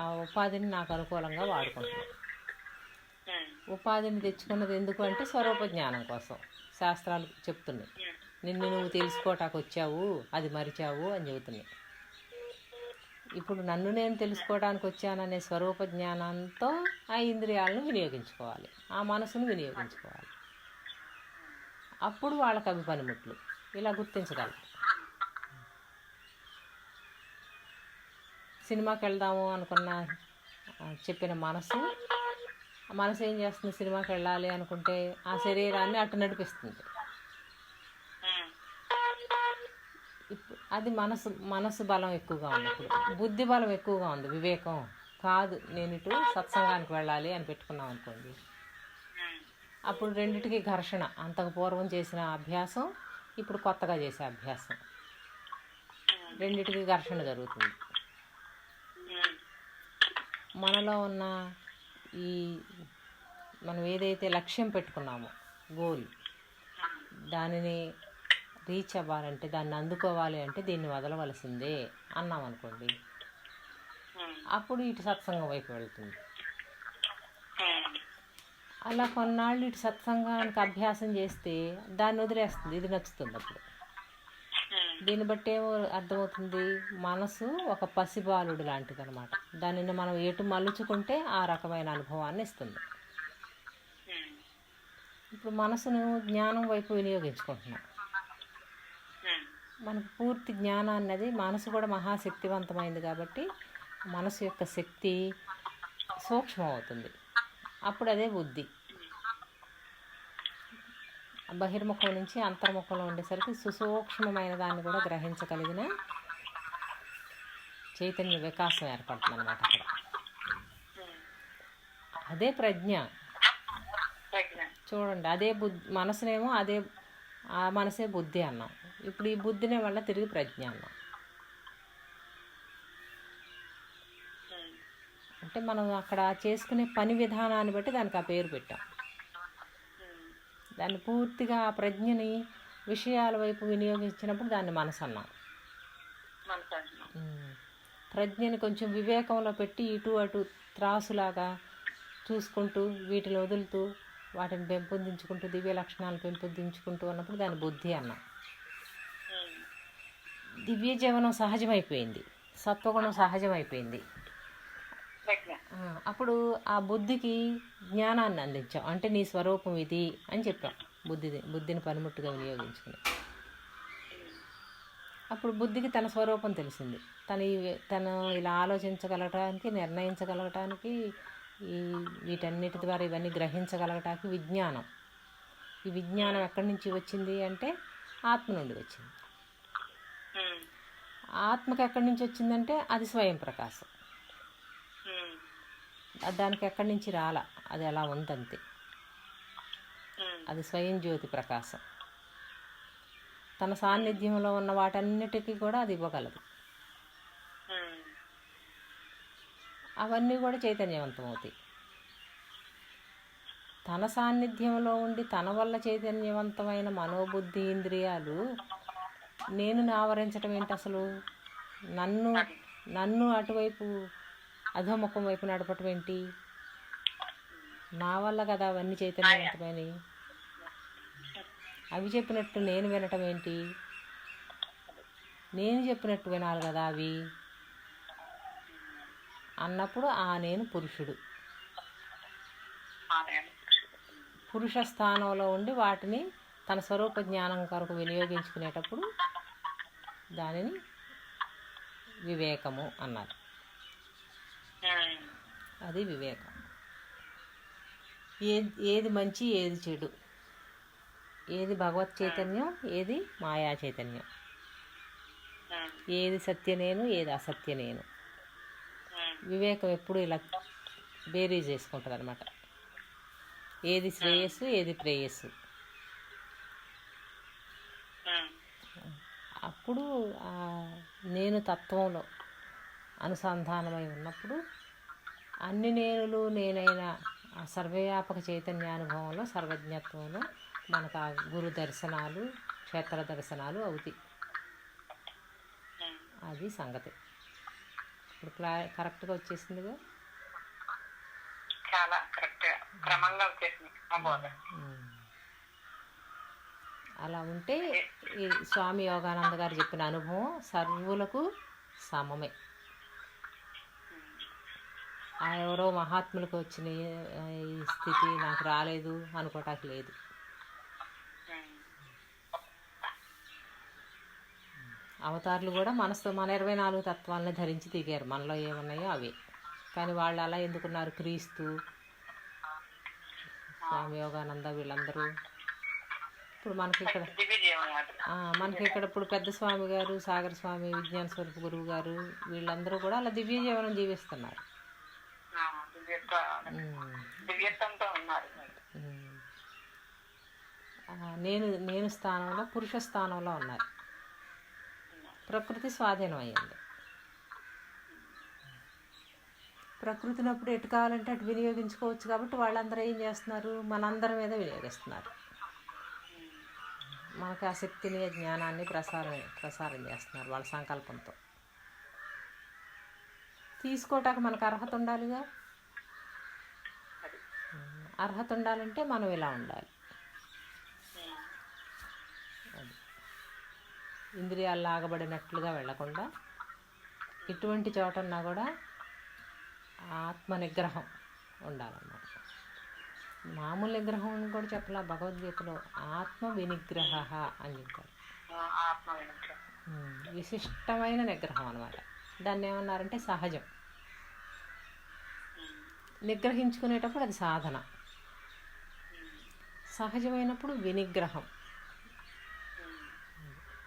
ఆ ఉపాధిని నాకు అనుకూలంగా వాడుకుంటున్నాను. ఉపాధిని తెచ్చుకున్నది ఎందుకు అంటే స్వరూప జ్ఞానం కోసం. శాస్త్రాలు చెప్తున్నాయి, నిన్ను నువ్వు తెలుసుకోవటానికి వచ్చావు, అది మరిచావు అని చెబుతున్నాయి. ఇప్పుడు నన్ను నేను తెలుసుకోవడానికి వచ్చాననే స్వరూప జ్ఞానంతో ఆ ఇంద్రియాలను వినియోగించుకోవాలి, ఆ మనసును వినియోగించుకోవాలి. అప్పుడు వాళ్ళకి అవి పనిముట్లు. ఇలా గుర్తించగలరు. సినిమాకి వెళ్దాము అనుకున్న చెప్పిన మనసు ఏం చేస్తుంది? సినిమాకి వెళ్ళాలి అనుకుంటే ఆ శరీరాన్ని అటు నడిపిస్తుంది. అది మనసు బలం ఎక్కువగా ఉన్నప్పుడు. బుద్ధి బలం ఎక్కువగా ఉంది, వివేకం కాదు, నేను ఇటు సత్సంగానికి వెళ్ళాలి అని పెట్టుకున్నాం అనుకోండి, అప్పుడు రెండిటికి ఘర్షణ. అంతకు పూర్వం చేసిన అభ్యాసం, ఇప్పుడు కొత్తగా చేసే అభ్యాసం, రెండిటికి ఘర్షణ జరుగుతుంది. మనలో ఉన్న మనం ఏదైతే లక్ష్యం పెట్టుకున్నామో, గోల్, దానిని రీచ్ అవ్వాలంటే, దాన్ని అందుకోవాలి అంటే దీన్ని వదలవలసిందే అన్నాం అనుకోండి, అప్పుడు ఇటు సత్సంగం వైపు వెళ్తుంది. అలా కొన్నాళ్ళు ఇటు సత్సంగానికి అభ్యాసం చేస్తే దాన్ని వదిలేస్తుంది, ఇది నచ్చుతుంది. అప్పుడు దీన్ని బట్టి ఏమో అర్థమవుతుంది, మనసు ఒక పసిబాలుడు లాంటిది అనమాట. దానిని మనం ఎటు మలుచుకుంటే ఆ రకమైన అనుభవాన్ని ఇస్తుంది. ఇప్పుడు మనసును జ్ఞానం వైపు వినియోగించుకుంటున్నాం. మనకు పూర్తి జ్ఞానం అన్నది, మనసు కూడా మహాశక్తివంతమైంది కాబట్టి మనసు యొక్క శక్తి సూక్ష్మం అవుతుంది. అప్పుడు అదే బుద్ధి. బహిర్ముఖం నుంచి అంతర్ముఖంలో ఉండేసరికి సుసూక్ష్మమైన దాన్ని కూడా గ్రహించగలిగిన చైతన్య వికాసం ఏర్పడుతుంది అన్నమాట. అక్కడ అదే ప్రజ్ఞ. చూడండి, అదే మనసునేమో ఆ మనసే బుద్ధి అన్నాం. ఇప్పుడు ఈ బుద్ధినే వల్ల తిరిగి ప్రజ్ఞ అన్నాం. అంటే మనం అక్కడ చేసుకునే పని విధానాన్ని బట్టి దానికి ఆ పేరు పెట్టాం. దాన్ని పూర్తిగా ఆ ప్రజ్ఞని విషయాల వైపు వినియోగించినప్పుడు దాన్ని మనసు అన్నాం. ప్రజ్ఞని కొంచెం వివేకంలో పెట్టి ఇటు అటు త్రాసులాగా చూసుకుంటూ, వీటిని వదులుతూ, వాటిని పెంపొందించుకుంటూ, దివ్య లక్షణాలు పెంపొందించుకుంటూ ఉన్నప్పుడు దాన్ని బుద్ధి అన్నాం. దివ్య జీవనం సహజమైపోయింది, సత్వగుణం సహజమైపోయింది. అప్పుడు ఆ బుద్ధికి జ్ఞానాన్ని అందించాం. అంటే నీ స్వరూపం ఇది అని చెప్పాం. బుద్ధిని పనిముట్టుగా వినియోగించుకుని అప్పుడు బుద్ధికి తన స్వరూపం తెలిసింది. తను ఇలా ఆలోచించగలగటానికి, నిర్ణయించగలగటానికి, వీటన్నిటి ద్వారా ఇవన్నీ గ్రహించగలగటానికి విజ్ఞానం. ఈ విజ్ఞానం ఎక్కడి నుంచి వచ్చింది అంటే ఆత్మ నుండి వచ్చింది. ఉమ్, ఆత్మకి ఎక్కడి నుంచి వచ్చిందంటే అది స్వయం ప్రకాశం. ఉమ్, దానికి ఎక్కడి నుంచి రాలా, అది అలా ఉందంతే. ఉమ్, అది స్వయం జ్యోతి ప్రకాశం. తన సాన్నిధ్యంలో ఉన్న వాటన్నిటికీ కూడా అది ఇవ్వగలదు. ఉమ్, అవన్నీ కూడా చైతన్యవంతం అవుతాయి. తన సాన్నిధ్యంలో ఉండి తన వల్ల చైతన్యవంతమైన మనోబుద్ధి ఇంద్రియాలు నేను ఆవరించటం ఏంటి అసలు? నన్ను నన్ను అటువైపు అధోముఖం వైపు నడపటం ఏంటి? నా వల్ల కదా అవన్నీ చైతన్యవంతమైనవి. అవి చెప్పినట్టు నేను వినటం ఏంటి? నేను చెప్పినట్టు వినాలి కదా అవి అన్నప్పుడు ఆ నేను పురుషుడు. పురుష స్థానంలో ఉండి వాటిని తన స్వరూప జ్ఞానం కొరకు వినియోగించుకునేటప్పుడు దానిని వివేకము అన్నారు. అది వివేకం. ఏది మంచి, ఏది చెడు, ఏది భగవత్ చైతన్యం, ఏది మాయా చైతన్యం, ఏది సత్య నేను, ఏది అసత్య నేను. వివేకం ఎప్పుడు ఇలా బేరీజ్ చేసుకుంటుంది అనమాట. ఏది శ్రేయస్సు, ఏది ప్రేయస్సు. అప్పుడు నేను తత్వంలో అనుసంధానమై ఉన్నప్పుడు అన్ని నేనులు నేనైన ఆ సర్వవ్యాపక చైతన్యానుభవంలో, సర్వజ్ఞత్వంలో మనకు ఆ గురు దర్శనాలు, క్షేత్ర దర్శనాలు అవుతాయి. అది సంగతి. ఇప్పుడు కరెక్ట్గా వచ్చేసిందిగా. చాలా కరెక్ట్గా క్రమంగా వచ్చేసింది. అలా ఉంటే ఈ స్వామి యోగానంద గారు చెప్పిన అనుభవం సర్వులకు సమమే. ఆ ఎవరో మహాత్ములకు వచ్చిన ఈ స్థితి నాకు రాలేదు అనుకోవటానికి లేదు. అవతారులు కూడా మన 24 తత్వాలని ధరించి దిగారు. మనలో ఏమున్నాయో అవే. కానీ వాళ్ళు అలా ఎందుకున్నారు? క్రీస్తు, స్వామి యోగానంద వీళ్ళందరూ ఇప్పుడు మనకి ఇక్కడ ఇప్పుడు పెద్ద స్వామి గారు, సాగర స్వామి, విజ్ఞాన స్వరూప గురువు గారు వీళ్ళందరూ కూడా అలా దివ్య జీవనం జీవిస్తున్నారు. నేను స్థానంలో, పురుష స్థానంలో ఉన్నారు. ప్రకృతి స్వాధీనం అయ్యింది. ప్రకృతినప్పుడు ఎటు కావాలంటే అటు వినియోగించుకోవచ్చు. కాబట్టి వాళ్ళందరూ ఏం చేస్తున్నారు? మనందరి మీద వినియోగిస్తున్నారు. మనకు ఆ శక్తిని, జ్ఞానాన్ని ప్రసారం చేస్తున్నారు వాళ్ళ సంకల్పంతో. తీసుకోవటానికి మనకు అర్హత ఉండాలిగా. అర్హత ఉండాలంటే మనం ఇలా ఉండాలి. ఇంద్రియాలు లాగబడినట్లుగా వెళ్లకుండా ఎటువంటి చోటన్నా కూడా ఆత్మ నిగ్రహం ఉండాలన్నమాట. మామూలు నిగ్రహం అని కూడా చెప్పాల. భగవద్గీతలో ఆత్మ వినిగ్రహ అని చెప్తారు. విశిష్టమైన నిగ్రహం అనమాట. దాన్ని ఏమన్నారంటే సహజం. నిగ్రహించుకునేటప్పుడు అది సాధన. సహజమైనప్పుడు వినిగ్రహం.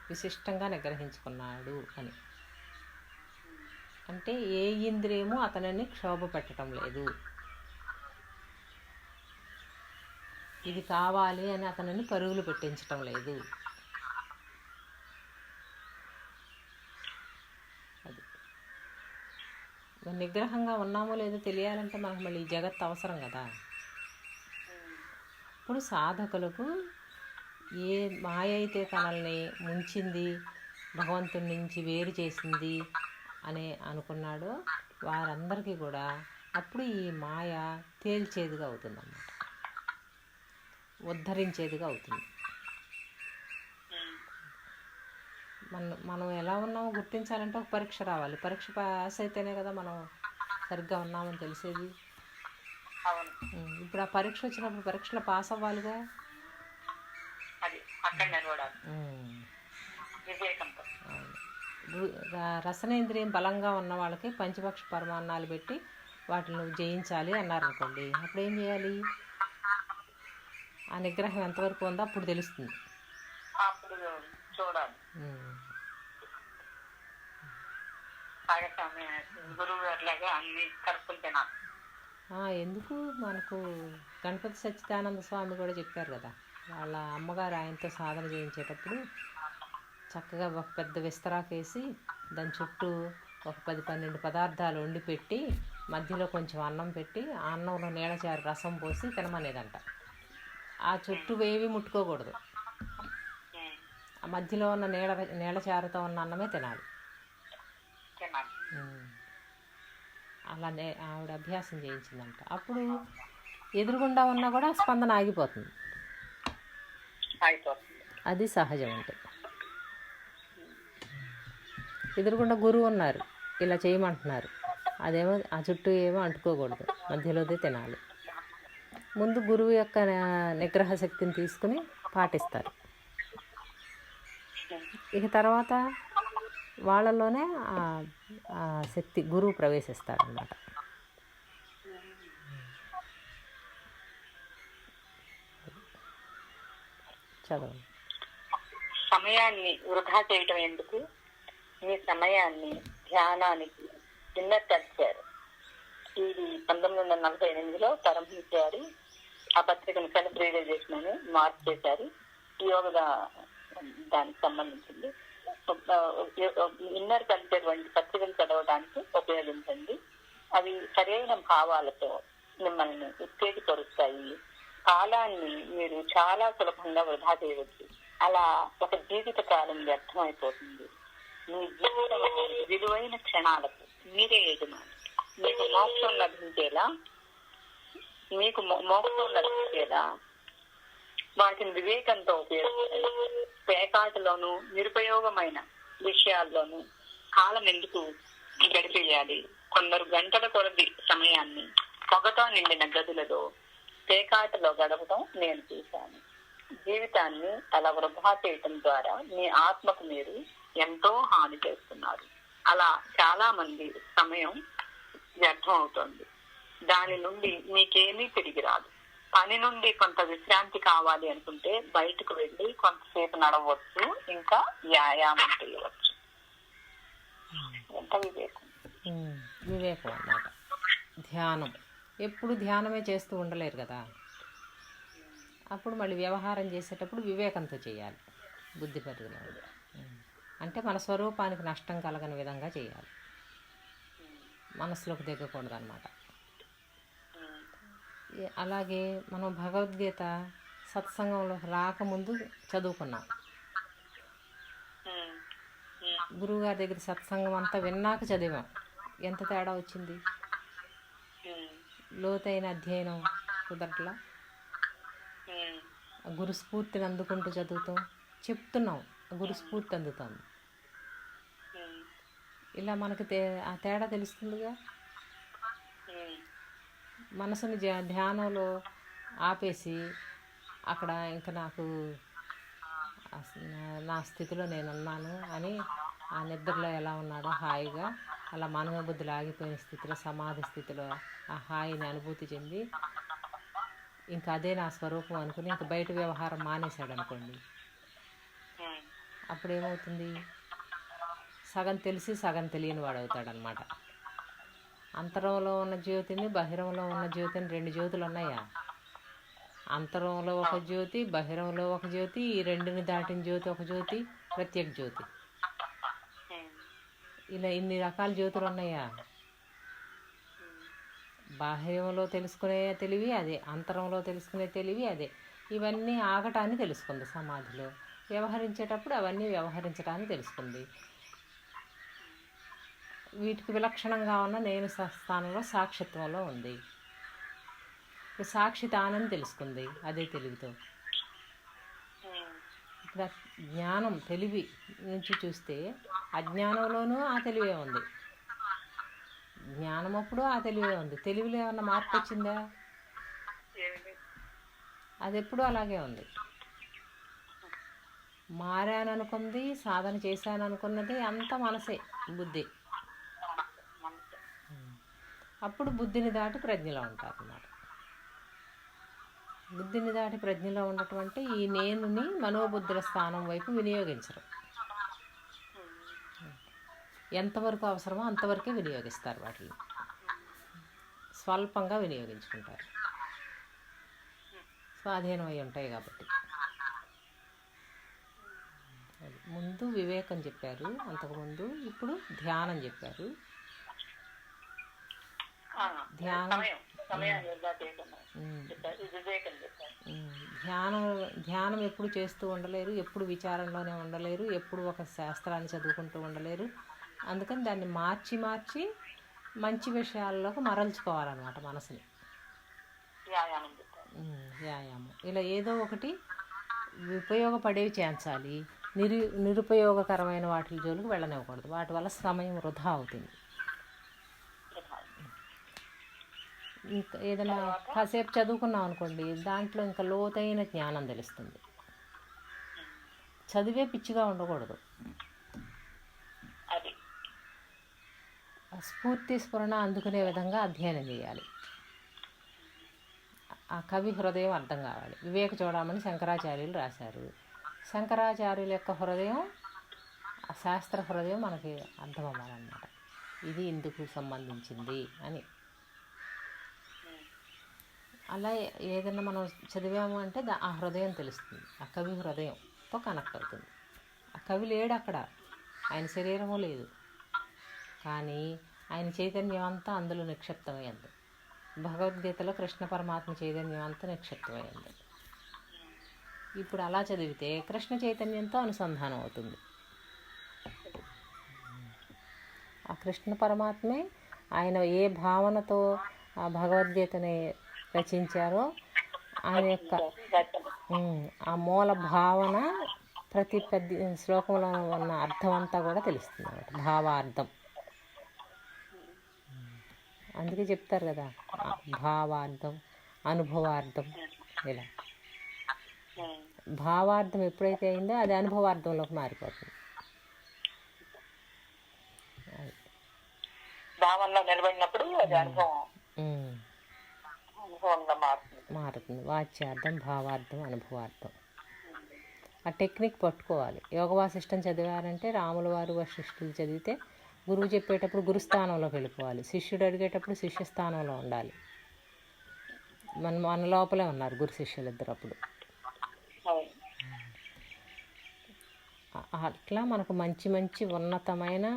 విశిష్టంగా నిగ్రహించుకున్నాడు అని అంటే ఏ ఇంద్రియము అతనిని క్షోభ పెట్టడం లేదు. ఇది కావాలి అని అతనిని పరుగులు పెట్టించటం లేదు. అది నిగ్రహంగా ఉన్నామో లేదో తెలియాలంటే మనకు మళ్ళీ ఈ జగత్తు అవసరం కదా. ఇప్పుడు సాధకులకు ఏ మాయ అయితే తనల్ని ముంచింది, భగవంతుడి నుంచి వేరు చేసింది అని అనుకున్నాడో వారందరికీ కూడా అప్పుడు ఈ మాయ తేల్చేదిగా అవుతుందన్నమాట, ఉద్ధరించేదిగా అవుతుంది. మనం ఎలా ఉన్నామో గుర్తించాలంటే ఒక పరీక్ష రావాలి. పరీక్ష పాస్ అయితేనే కదా మనం సరిగ్గా ఉన్నామని తెలిసేది. ఇప్పుడు ఆ పరీక్ష వచ్చినప్పుడు పరీక్షలో పాస్ అవ్వాలిగా. రసనేంద్రియం బలంగా ఉన్న వాళ్ళకి పంచభక్ష పరమాన్నాలు పెట్టి వాటిని నువ్వు జయించాలి అన్నారనుకోండి, అప్పుడు ఏం చేయాలి? ఆ నిగ్రహం ఎంతవరకు ఉందో అప్పుడు తెలుస్తుంది. అప్పుడు చూడాలి. గురువు గారిలాగా అన్ని కలుపుకుని తినాలి. ఎందుకు మనకు గణపతి సచ్చిదానంద స్వామి కూడా చెప్పారు కదా, వాళ్ళ అమ్మగారు ఆయనతో సాధన చేయించేటప్పుడు చక్కగా ఒక పెద్ద విస్తరాకేసి దాని చుట్టూ ఒక 10-12 పదార్థాలు వండి పెట్టి మధ్యలో కొంచెం అన్నం పెట్టి ఆ అన్నంలో నీళ్ళచారు రసం పోసి తినమనేదంట. ఆ చుట్టూ ఏవి ముట్టుకోకూడదు, ఆ మధ్యలో ఉన్న నీళ్ళచారుతో ఉన్న అన్నమే తినాలి. అలానే ఆవిడ అభ్యాసం చేయించిందంట. అప్పుడు ఎదురుగుండా ఉన్నా కూడా స్పందన ఆగిపోతుంది. అది సహజం. అంటే ఎదురుగుండా గురువు ఉన్నారు, ఇలా చేయమంటున్నారు, అదేమో ఆ చుట్టూ ఏమో అంటుకోకూడదు, మధ్యలోదే తినాలి. ముందు గురువు యొక్క నిగ్రహ శక్తిని తీసుకుని పాటిస్తారు. ఇక తర్వాత వాళ్ళలోనే ఆ శక్తి గురువు ప్రవేశిస్తారన్నమాట. చదువు. సమయాన్ని వృధా చేయటం ఎందుకు? మీ సమయాన్ని ధ్యానానికి విన్నర్పరిచారు. ఇది 1948లో ప్రారంభించారు. ఆ పత్రికను సెల్ఫ్ రియలైజేషన్ అని మార్పు చేశారు. యోగ దానికి సంబంధించింది. ఇన్నర్ కల్చర్ వంటి పత్రికలు చదవడానికి ఉపయోగించండి. అవి సరైన భావాలతో మిమ్మల్ని ఉత్తేజపరుస్తాయి. కాలాన్ని మీరు చాలా సులభంగా వృధా చేయవచ్చు. అలా ఒక జీవిత కాలం వ్యర్థమైపోతుంది. మీ జీవితం విలువైన క్షణాలకు మీరే యజమాని. మీకు మోక్షం లభించేలా వాటిని వివేకంతో ఉపయోగించండి. పేకాటలోనూ నిరుపయోగమైన విషయాల్లోనూ కాలం ఎందుకు గడిపేయాలి? కొందరు గంటల కొలది సమయాన్ని పొగతో నిండిన గదులలో పేకాటలో గడపడం నేను చూశాను. జీవితాన్ని అలా వృధా చేయటం ద్వారా మీ ఆత్మకు మీరు ఎంతో హాని చేస్తున్నారు. అలా చాలా మంది సమయం వ్యర్థం అవుతుంది. దాని నుండి మీకేమీ తిరిగి రాదు. పని నుండి కొంత విశ్రాంతి కావాలి అనుకుంటే బయటకు వెళ్ళి కొంతసేపు నడవచ్చు, ఇంకా వ్యాయామం చేయవచ్చు. ఎంత వివేకం అన్నమాట. ధ్యానం ఎప్పుడు ధ్యానమే చేస్తూ ఉండలేరు కదా, అప్పుడు మళ్ళీ వ్యవహారం చేసేటప్పుడు వివేకంతో చేయాలి. బుద్ధి పరిధిలో అంటే మన స్వరూపానికి నష్టం కలగని విధంగా చేయాలి. మనసులోకి దిగకూడదు అన్నమాట. అలాగే మనం భగవద్గీత సత్సంగంలో రాకముందు చదువుకున్నాం. గురువుగారి దగ్గర సత్సంగం అంతా విన్నాక చదివాం. ఎంత తేడా వచ్చింది? లోతైన అధ్యయనం కుదరట్లా. గురు స్ఫూర్తిని అందుకుంటూ చదువుతాం, చెప్తున్నాం, గురు స్ఫూర్తి అందుతుంది. ఇలా మనకి ఆ తేడా తెలుస్తుందిగా. మనసుని ధ్యానంలో ఆపేసి అక్కడ ఇంకా నాకు నా స్థితిలో నేనున్నాను అని ఆ నిద్రలో ఎలా ఉన్నాడో హాయిగా అలా మనోబుద్ధులు ఆగిపోయిన స్థితిలో, సమాధి స్థితిలో ఆ హాయిని అనుభూతి చెంది ఇంకా అదే నా స్వరూపం అనుకుని ఇంకా బయట వ్యవహారం మానేశాడు అనుకోండి, అప్పుడు ఏమవుతుంది? సగం తెలిసి సగం తెలియని వాడు అవుతాడనమాట. అంతరంలో ఉన్న జ్యోతిని, బహిరంలో ఉన్న జ్యోతిని 2 జ్యోతులు ఉన్నాయా? అంతరంలో ఒక జ్యోతి, బహిరంలో ఒక జ్యోతి, ఈ రెండుని దాటిన జ్యోతి ఒక జ్యోతి, ప్రత్యేక జ్యోతి. ఇలా ఇన్ని రకాల జ్యోతులు ఉన్నాయా? బాహ్యంలో తెలుసుకునే తెలివి అదే, అంతరంలో తెలుసుకునే తెలివి అదే. ఇవన్నీ ఆగటాన్ని తెలుసుకుంది సమాధిలో. వ్యవహరించేటప్పుడు అవన్నీ వ్యవహరించడాన్ని తెలుసుకుంది. వీటికి విలక్షణంగా ఉన్న నేను స్థానంలో సాక్షిత్వంలో ఉంది. సాక్షి తానని తెలుసుకుంది అదే తెలివితో. ఇప్పుడు జ్ఞానం తెలివి నుంచి చూస్తే అజ్ఞానంలోనూ ఆ తెలివే ఉంది, జ్ఞానం అప్పుడు ఆ తెలివే ఉంది. తెలివిలో ఏమన్నా మార్పు వచ్చిందా? అది ఎప్పుడూ అలాగే ఉంది. మారాననుకుంది, సాధన చేశాననుకున్నది అంత మనసే, బుద్ధి. అప్పుడు బుద్ధిని దాటి ప్రజ్ఞలో ఉంటారు అన్నమాట. బుద్ధిని దాటి ప్రజ్ఞలో ఉండటం అంటే ఈ నేనుని మనోబుద్ధుల స్థానం వైపు వినియోగించరు. ఎంతవరకు అవసరమో అంతవరకే వినియోగిస్తారు, వాటిని స్వల్పంగా వినియోగించుకుంటారు, స్వాధీనం అయి ఉంటాయి కాబట్టి. ముందు వివేకం చెప్పారు, అంతకుముందు ఇప్పుడు ధ్యానం చెప్పారు. ధ్యానం ధ్యానం ఎప్పుడు చేస్తూ ఉండలేరు, ఎప్పుడు విచారంలోనే ఉండలేరు, ఎప్పుడు ఒక శాస్త్రాన్ని చదువుకుంటూ ఉండలేరు. అందుకని దాన్ని మార్చి మార్చి మంచి విషయాల్లోకి మరల్చుకోవాలన్నమాట మనసుని. వ్యాయామం ఇలా ఏదో ఒకటి ఉపయోగపడేవి చేయించాలి, నిరుపయోగకరమైన వాటి జోలికి వెళ్ళనివ్వకూడదు. వాటి వల్ల సమయం వృధా అవుతుంది. ఇంకా ఏదైనా కాసేపు చదువుకున్నాం అనుకోండి, దాంట్లో ఇంకా లోతైన జ్ఞానం తెలుస్తుంది. చదివే పిచ్చిగా ఉండకూడదు. స్ఫూర్తి స్ఫురణ అందుకునే విధంగా అధ్యయనం చేయాలి. ఆ కవి హృదయం అర్థం కావాలి. వివేక చూడమని శంకరాచార్యులు రాశారు. శంకరాచార్యుల యొక్క హృదయం, ఆ శాస్త్ర హృదయం మనకి అర్థం అవ్వాలన్నమాట. ఇది ఇందుకు సంబంధించింది అని. అలా ఏదైనా మనం చదివాము అంటే ఆ హృదయం తెలుస్తుంది, ఆ కవి హృదయంతో కనెక్ట్ అవుతుంది. ఆ కవి లేడు అక్కడ, ఆయన శరీరము లేదు, కానీ ఆయన చైతన్యం అంతా అందులో నిక్షిప్తమైంది. భగవద్గీతలో కృష్ణ పరమాత్మ చైతన్యం అంతా నిక్షిప్తమైంది. ఇప్పుడు అలా చదివితే కృష్ణ చైతన్యంతో అనుసంధానం అవుతుంది. ఆ కృష్ణ పరమాత్మే ఆయన ఏ భావనతో ఆ భగవద్గీతని రచించారో ఆయన యొక్క ఆ మూల భావన ప్రతి శ్లోకంలో ఉన్న అర్థం అంతా కూడా తెలుస్తుంది అన్నమాట, భావార్థం. అందుకే చెప్తారు కదా, భావార్థం, అనుభవార్థం. ఇలా భావార్థం ఎప్పుడైతే అయిందో అది అనుభవార్థంలోకి మారిపోతుంది. భావంలో నిలబడినప్పుడు అది అనుభవంగా మారుతుంది. వాచ్యార్థం, భావార్థం, అనుభవార్థం. ఆ టెక్నిక్ పట్టుకోవాలి. యోగ వాసిష్టం చదివారంటే రాముల వారు వశిష్ఠులు చదివితే గురువు చెప్పేటప్పుడు గురుస్థానంలోకి వెళ్ళిపోవాలి, శిష్యుడు అడిగేటప్పుడు శిష్యస్థానంలో ఉండాలి. మన లోపలే ఉన్నారు గురు శిష్యులు ఇద్దరు. అప్పుడు అట్లా మనకు మంచి మంచి ఉన్నతమైన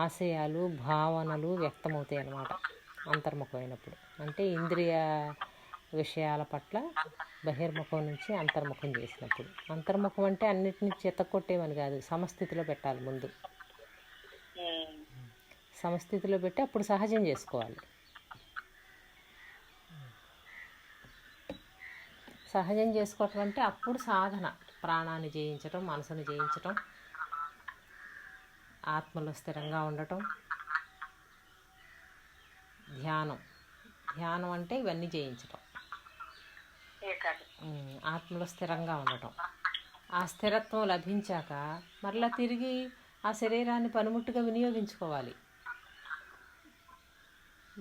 ఆశయాలు, భావనలు వ్యక్తమవుతాయి అన్నమాట అంతర్ముఖమైనప్పుడు. అంటే ఇంద్రియ విషయాల పట్ల బహిర్ముఖం నుంచి అంతర్ముఖం చేసినప్పుడు. అంతర్ముఖం అంటే అన్నిటినీ చెత్తకొట్టేమని కాదు, సమస్థితిలో పెట్టాలి. ముందు సమస్థితిలో పెట్టి అప్పుడు సహజం చేసుకోవాలి. సహజం చేసుకోవటం అంటే అప్పుడు సాధన, ప్రాణాన్ని జయించటం, మనసుని జయించటం, ఆత్మలో స్థిరంగా ఉండటం. ధ్యానం అంటే ఇవన్నీ జయించటం, ఆత్మలో స్థిరంగా ఉండటం. ఆ స్థిరత్వం లభించాక మరలా తిరిగి ఆ శరీరాన్ని పనిముట్టుగా వినియోగించుకోవాలి.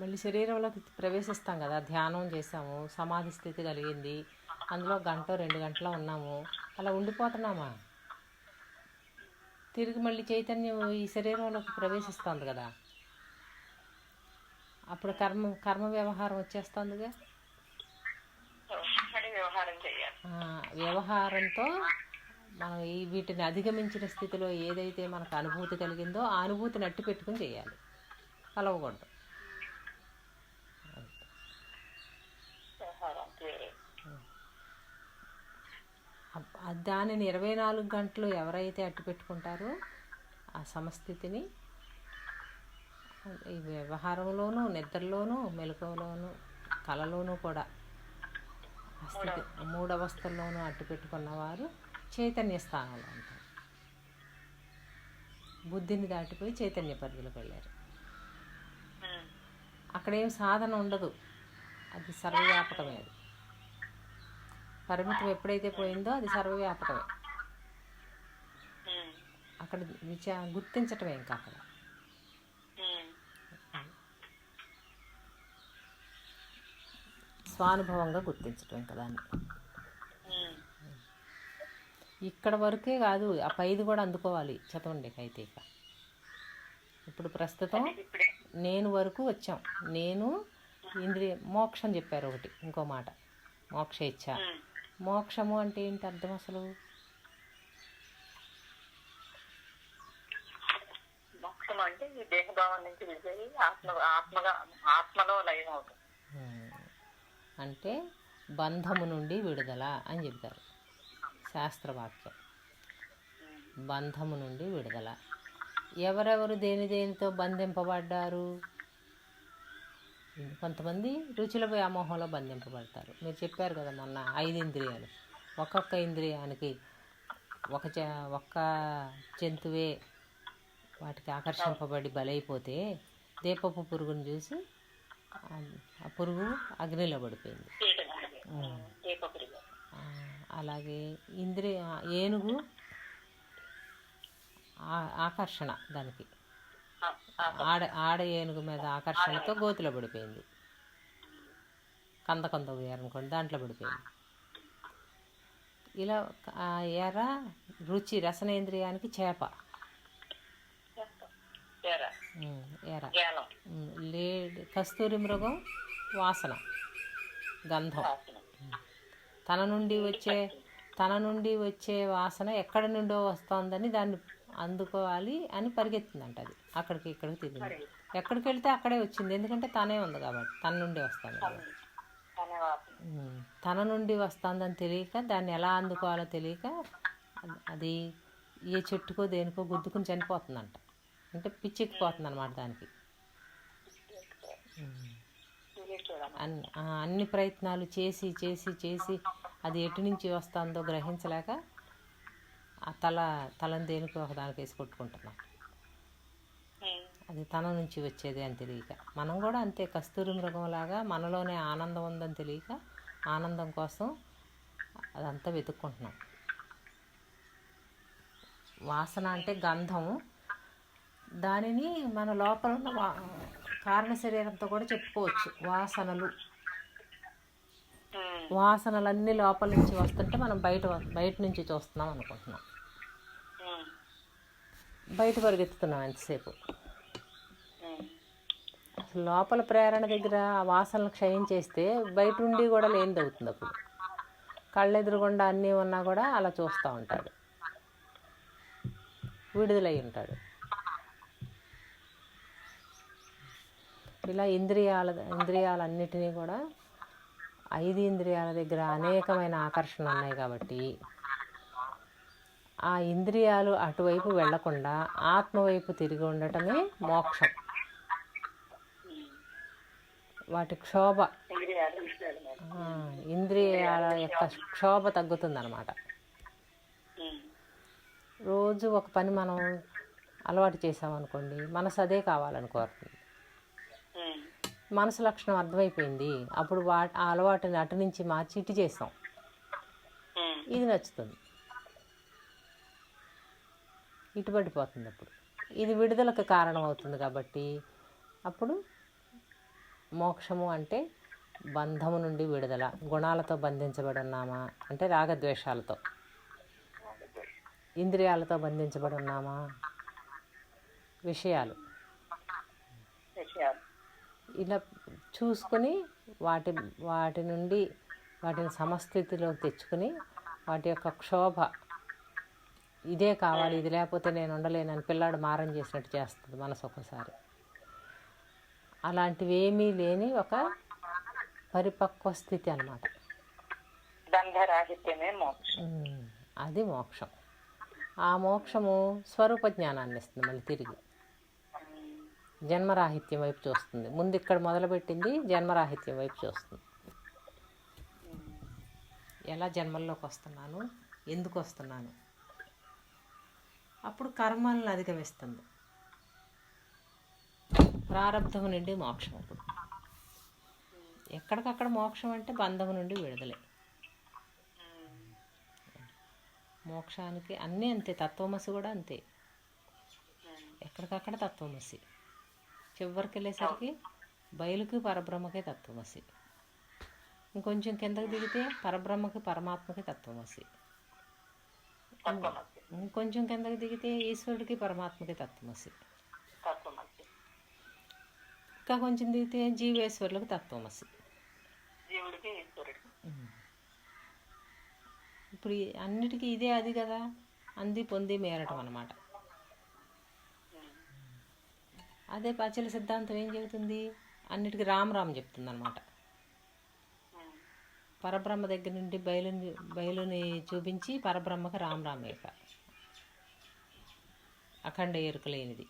మళ్ళీ శరీరంలోకి ప్రవేశిస్తాం కదా, ధ్యానం చేసాము, సమాధి స్థితి కలిగింది, అందులో 1-2 గంటలు ఉన్నాము, అలా ఉండిపోతున్నామా? తిరిగి మళ్ళీ చైతన్యం ఈ శరీరంలోకి ప్రవేశిస్తుంది కదా, అప్పుడు కర్మ వ్యవహారం వచ్చేస్తుందిగా. వ్యవహారంతో మనం వీటిని అధిగమించిన స్థితిలో ఏదైతే మనకు అనుభూతి కలిగిందో ఆ అనుభూతిని అట్టి పెట్టుకుని చేయాలి, కలవకూడదు. దానిని 24 గంటలు ఎవరైతే అట్టి పెట్టుకుంటారో ఆ సమస్థితిని ఈ వ్యవహారంలోనూ, నిద్రలోనూ, మెలకువలోనూ, కళలోనూ కూడా ఆ స్థితి 3 అవస్థల్లోనూ అట్టు పెట్టుకున్నవారు చైతన్య స్థానంలో ఉంటారు. బుద్ధిని దాటిపోయి చైతన్య పరిధిలోకి వెళ్ళారు. అక్కడేం సాధన ఉండదు, అది సర్వవ్యాపకమే. అది పరిమితం ఎప్పుడైతే పోయిందో అది సర్వవ్యాపకమే. అక్కడ గుర్తించటమే. ఇంకా అక్కడ స్వానుభవంగా గుర్తించటం ఇంకా దాన్ని. ఉమ్. ఇక్కడ వరకే కాదు, ఆ పైది కూడా అందుకోవాలి చదవండికైతే. ఇక ఇప్పుడు ప్రస్తుతం ఇప్పుడే నేను వరకు వచ్చాం. నేను ఇంద్రియ మోక్షం చెప్పారు ఒకటి, ఇంకో మాట మోక్ష ఇచ్చ. మోక్షము అంటే ఏంటి అర్థం అసలు? మోక్షం అంటే ఈ దేహభావం నుంచి విజయి ఆత్మలో లయం అవుతుంది. అంటే బంధము నుండి విడుదల అని చెప్తారు శాస్త్రవాక్యం. బంధము నుండి విడుదల. ఎవరెవరు దేనితో బంధింపబడ్డారు? కొంతమంది రుచుల వ్యామోహంలో బంధింపబడతారు. మీరు చెప్పారు కదా మొన్న 5 ఇంద్రియాలు. ఒక్కొక్క ఇంద్రియానికి ఒక్క జంతువే వాటికి ఆకర్షింపబడి బలైపోతే దీపపు పురుగును చూసి ఆ పురుగు అగ్నిలో పడిపోయింది. అలాగే ఏనుగు ఆకర్షణ, దానికి ఆడ ఏనుగు మీద ఆకర్షణతో గోతిలో పడిపోయింది. కంద అనుకోండి, దాంట్లో పడిపోయింది. ఇలా రుచి రసనేంద్రియానికి చేప, కస్తూరి మృగం వాసన, గంధం. తన నుండి వచ్చే వాసన ఎక్కడి నుండో వస్తుందని దాన్ని అందుకోవాలి అని పరిగెత్తిందంట. అది అక్కడికి ఇక్కడికి తిరిగింది. ఎక్కడికి వెళ్తే అక్కడే వచ్చింది, ఎందుకంటే తనే ఉంది కాబట్టి. తన నుండి వస్తుంది కాబట్టి. తన నుండి వస్తుందని తెలియక, దాన్ని ఎలా అందుకోవాలో తెలియక అది ఏ చెట్టుకో దేనికో గుద్దుకుని చనిపోతుందంట. అంటే పిచ్చెక్కిపోతుంది అన్నమాట దానికి. అన్ని ప్రయత్నాలు చేసి చేసి చేసి అది ఎటు నుంచి వస్తుందో గ్రహించలేక ఆ తలని దేనికి ఒకదానికి వేసి కొట్టుకుంటున్నాం. అది తన నుంచి వచ్చేది అని తెలియక. మనం కూడా అంతే, కస్తూరి మృగంలాగా మనలోనే ఆనందం ఉందని తెలియక ఆనందం కోసం అదంతా వెతుక్కుంటున్నాం. వాసన అంటే గంధం. దానిని మన లోపల ఉన్న కారణ శరీరంతో కూడా చెప్పుకోవచ్చు. వాసనలన్నీ లోపల నుంచి వస్తుంటే మనం బయట నుంచి చూస్తున్నాం అనుకుంటున్నాం. బయట పరిగెత్తుతున్నాం ఎంతసేపు. అసలు లోపల ప్రేరణ దగ్గర ఆ వాసనలు క్షయం చేస్తే బయట ఉండి కూడా లేనిది అవుతుంది. అప్పుడు కళ్ళెదురుగుండా అన్నీ ఉన్నా కూడా అలా చూస్తూ ఉంటాడు, విడుదలై ఉంటాడు. ఇలా ఇంద్రియాలన్నిటినీ కూడా 5 ఇంద్రియాల దగ్గర అనేకమైన ఆకర్షణలు ఉన్నాయి కాబట్టి ఆ ఇంద్రియాలు అటువైపు వెళ్లకుండా ఆత్మవైపు తిరిగి ఉండటమే మోక్షం. వాటి క్షోభ, ఇంద్రియాల యొక్క క్షోభ తగ్గుతుందన్నమాట. రోజు ఒక పని మనం అలవాటు చేసామనుకోండి, మనసు అదే కావాలని కోరుతుంది. మనసు లక్షణం అర్థమైపోయింది. అప్పుడు ఆ అలవాటుని అటు నుంచి మార్చి ఇటు చేస్తాం, ఇది నచ్చుతుంది, ఇటు పడిపోతుంది. అప్పుడు ఇది విడుదలకు కారణం అవుతుంది. కాబట్టి అప్పుడు మోక్షము అంటే బంధము నుండి విడుదల. గుణాలతో బంధించబడి ఉన్నామా అంటే రాగద్వేషాలతో, ఇంద్రియాలతో బంధించబడి ఉన్నామా విషయాలు, ఇలా చూసుకొని వాటి నుండి వాటిని సమస్థితిలోకి తెచ్చుకొని వాటి యొక్క క్షోభ, ఇదే కావాలి, ఇది లేకపోతే నేను ఉండలేనని పిల్లాడు మారం చేసినట్టు చేస్తుంది మనసు ఒక్కసారి. అలాంటివి ఏమీ లేని ఒక పరిపక్వ స్థితి అన్నమాట. అది మోక్షం. ఆ మోక్షము స్వరూప జ్ఞానాన్ని ఇస్తుంది. మళ్ళీ తిరిగి జన్మరాహిత్యం వైపు చూస్తుంది. ముందు ఇక్కడ మొదలుపెట్టింది జన్మరాహిత్యం వైపు చూస్తుంది. ఎలా జన్మల్లోకి వస్తున్నాను, ఎందుకు వస్తున్నాను, అప్పుడు కర్మలను అధిగమిస్తుంది. ప్రారబ్ధం నుండి మోక్షం. అప్పుడు ఎక్కడికక్కడ మోక్షం అంటే బంధం నుండి విడుదలే. మోక్షానికి అన్నీ అంతే. తత్వమసి కూడా అంతే, ఎక్కడికక్కడ తత్వమసి. చివరికి వెళ్ళేసరికి బయలుకి పరబ్రహ్మకే తత్వమసి. ఇంకొంచెం కిందకి దిగితే పరబ్రహ్మకి పరమాత్మకి తత్వమసి. తత్వమసి. ఇంకొంచెం కిందకి దిగితే ఈశ్వరుడికి పరమాత్మకి తత్వమసి. తత్వమసి. ఇంకా కొంచెం దిగితే జీవేశ్వరులకు తత్వమసి. జీవుడికి ఈశ్వరుడికి. ఇప్పుడు అన్నిటికీ ఇదే అది కదా, అంది పొంది మేరటం అన్నమాట. అదే పాచల సిద్ధాంతం ఏం చెబుతుంది, అన్నిటికీ రామ్ రామ్ చెప్తుంది అనమాట. పరబ్రహ్మ దగ్గర నుండి బయలుని చూపించి పరబ్రహ్మకి రామ్ రామ్ ఏక, అఖండ ఎరుక లేనిది.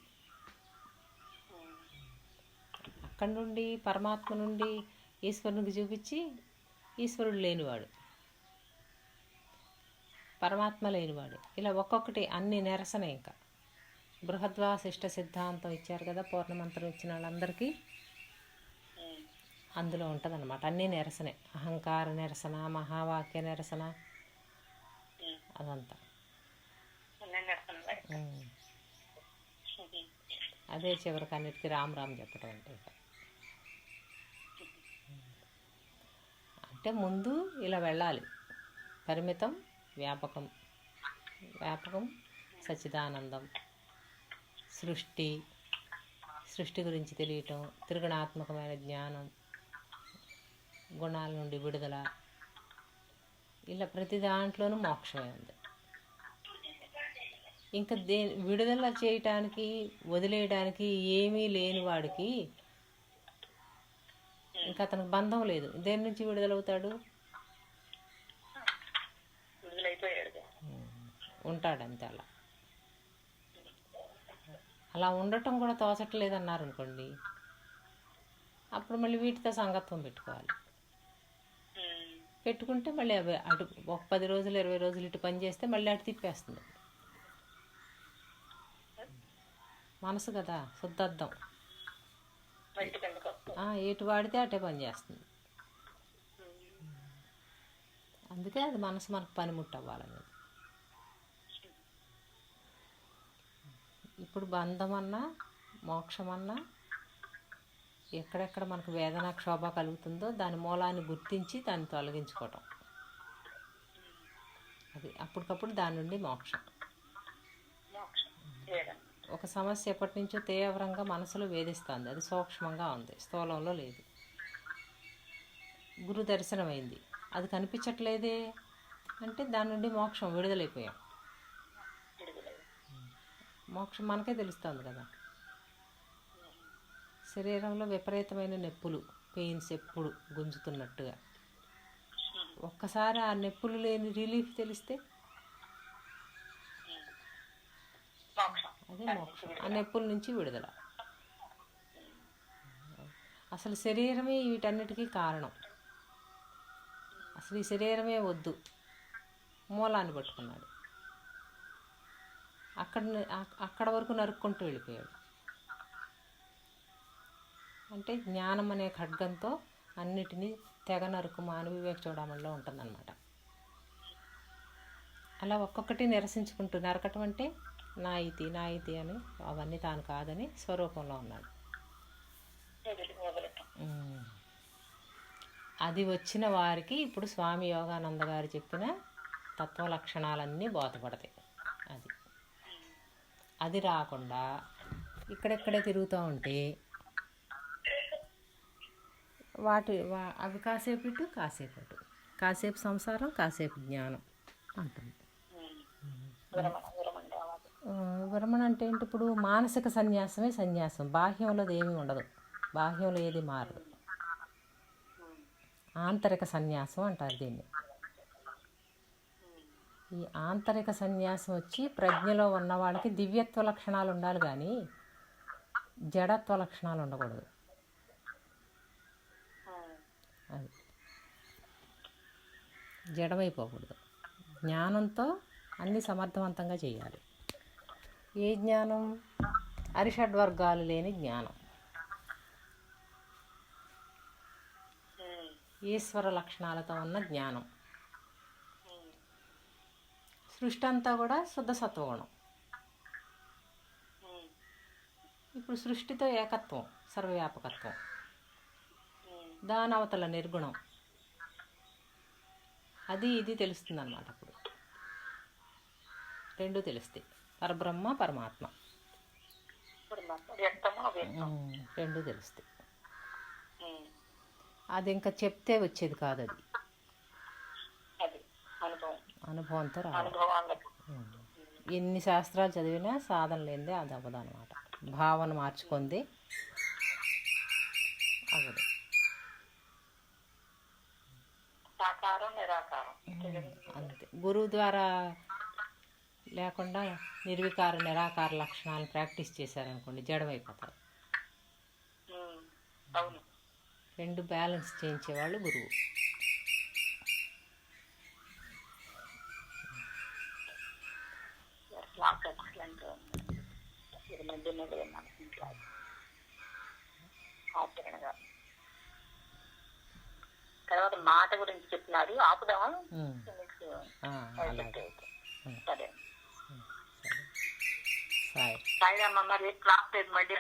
అక్కడి నుండి పరమాత్మ నుండి ఈశ్వరునికి చూపించి ఈశ్వరుడు లేనివాడు, పరమాత్మ లేనివాడు. ఇలా ఒక్కొక్కటి అన్ని నిరసన. ఇంకా బృహద్వాసిష్ట సిద్ధాంతం ఇచ్చారు కదా పూర్ణమంత్రం ఇచ్చిన వాళ్ళందరికీ, అందులో ఉంటుందన్నమాట. అన్నీ నిరసనే, అహంకార నిరసన, మహావాక్య నిరసన, అదంతా. అదే చివరికి అన్నిటికీ రామ్ రామ్ చెప్పడం అంటే ముందు ఇలా వెళ్ళాలి. పరిమితం, వ్యాపకం, వ్యాపకం సచ్చిదానందం, సృష్టి గురించి తెలియటం, త్రిగుణాత్మకమైన జ్ఞానం, గుణాల నుండి విడుదల, ఇలా ప్రతి దాంట్లోనూ మోక్షమే ఉంది. ఇంకా విడుదల చేయటానికి వదిలేయడానికి ఏమీ లేని వాడికి ఇంకా అతనికి బంధం లేదు. దేని నుంచి విడుదలవుతాడు? ఉంటాడంతే. అలా ఉండటం కూడా తోచట్లేదు అన్నారు అనుకోండి, అప్పుడు మళ్ళీ వీటితో సంగత్వం పెట్టుకోవాలి. పెట్టుకుంటే మళ్ళీ అవి అటు ఒక 10 రోజులు 20 రోజులు ఇటు పని చేస్తే మళ్ళీ అటు తిప్పేస్తుంది. మనసు కదా శుద్ధద్దం, ఎటు వాడితే అటే పని చేస్తుంది. అందుకే అది మనసు మనకు పనిముట్టు అవ్వాలనేది. ఇప్పుడు బంధం అన్నా మోక్షం అన్నా ఎక్కడెక్కడ మనకు వేదన క్షోభ కలుగుతుందో దాని మూలాన్ని గుర్తించి దాన్ని తొలగించుకోవటం, అది అప్పటికప్పుడు దాని నుండి మోక్షం. ఒక సమస్య ఎప్పటి నుంచో తీవ్రంగా మనసులో వేధిస్తుంది, అది సూక్ష్మంగా ఉంది, స్థూలంలో లేదు. గురు దర్శనమైంది, అది కనిపించట్లేదే అంటే దాని నుండి మోక్షం, విడుదలైపోయాం. మోక్షం మనకే తెలుస్తుంది కదా. శరీరంలో విపరీతమైన నొప్పులు, పెయిన్స్ ఎప్పుడు గుంజుతున్నట్టుగా, ఒక్కసారి ఆ నొప్పులు లేని రిలీఫ్ తెలిస్తే అదే మోక్షం. ఆ నొప్పుల నుంచి విడుదల. అసలు శరీరమే వీటన్నిటికీ కారణం. అసలు ఈ శరీరమే వద్దు, మూలాన్ని పట్టుకున్నాడు, అక్కడ వరకు నరుక్కుంటూ వెళ్ళిపోయాడు. అంటే జ్ఞానం అనే ఖడ్గంతో అన్నిటినీ తెగ నరుకు మాను వివేక చూడమల్లో ఉంటుందన్నమాట. అలా ఒక్కొక్కటి నిరసించుకుంటూ, నరకటం అంటే నా ఇతి అని, అవన్నీ తాను కాదని స్వరూపంలో ఉన్నాడు. అది వచ్చిన వారికి ఇప్పుడు స్వామి యోగానంద గారు చెప్పిన తత్వ లక్షణాలన్నీ బోధపడతాయి. అది రాకుండా ఇక్కడెక్కడే తిరుగుతూ ఉంటే అవి కాసేపు ఇటు కాసేపు అటు, కాసేపు సంసారం కాసేపు జ్ఞానం అంటుంది. విరమణ అంటే ఏంటి? ఇప్పుడు మానసిక సన్యాసమే సన్యాసం. బాహ్యంలో ఏమీ ఉండదు, బాహ్యంలో ఏది మారదు. ఆంతరిక సన్యాసం అంటారు దీన్ని. ఈ ఆంతరిక సన్యాసం వచ్చి ప్రజ్ఞలో ఉన్న వాళ్ళకి దివ్యత్వ లక్షణాలు ఉండాలి కానీ జడత్వ లక్షణాలు ఉండకూడదు. అది జడమైపోకూడదు. జ్ఞానంతో అన్ని సమర్థవంతంగా చేయాలి. ఏ జ్ఞానం? అరిషడ్వర్గాలు లేని జ్ఞానం, ఈశ్వర లక్షణాలతో ఉన్న జ్ఞానం. సృష్టి అంతా కూడా శుద్ధ సత్వగుణం. ఇప్పుడు సృష్టితో ఏకత్వం, సర్వవ్యాపకత్వం. దాని అవతల నిర్గుణం, అది ఇది తెలుస్తుంది అన్నమాట. అప్పుడు రెండు తెలుస్తాయి, పరబ్రహ్మ పరమాత్మ రెండు తెలుస్తాయి. అది ఇంకా చెప్తే వచ్చేది కాదు, అది అనుభవంతో రావాలి. ఎన్ని శాస్త్రాలు చదివినా సాధన లేనిదే అది అవ్వదు అనమాట. భావన మార్చుకుంది అవ్వదు. అంతే. గురువు ద్వారా లేకుండా నిర్వికార నిరాకార లక్షణాలను ప్రాక్టీస్ చేశారనుకోండి, జడమైపోతారు. రెండు బ్యాలెన్స్ చేయించేవాళ్ళు గురువు. తర్వాత మాట గురించి చెప్పినారు, ఆపుదామా? సరే, సాయిరామ్. మరి క్లాస్ లేదు మళ్ళీ.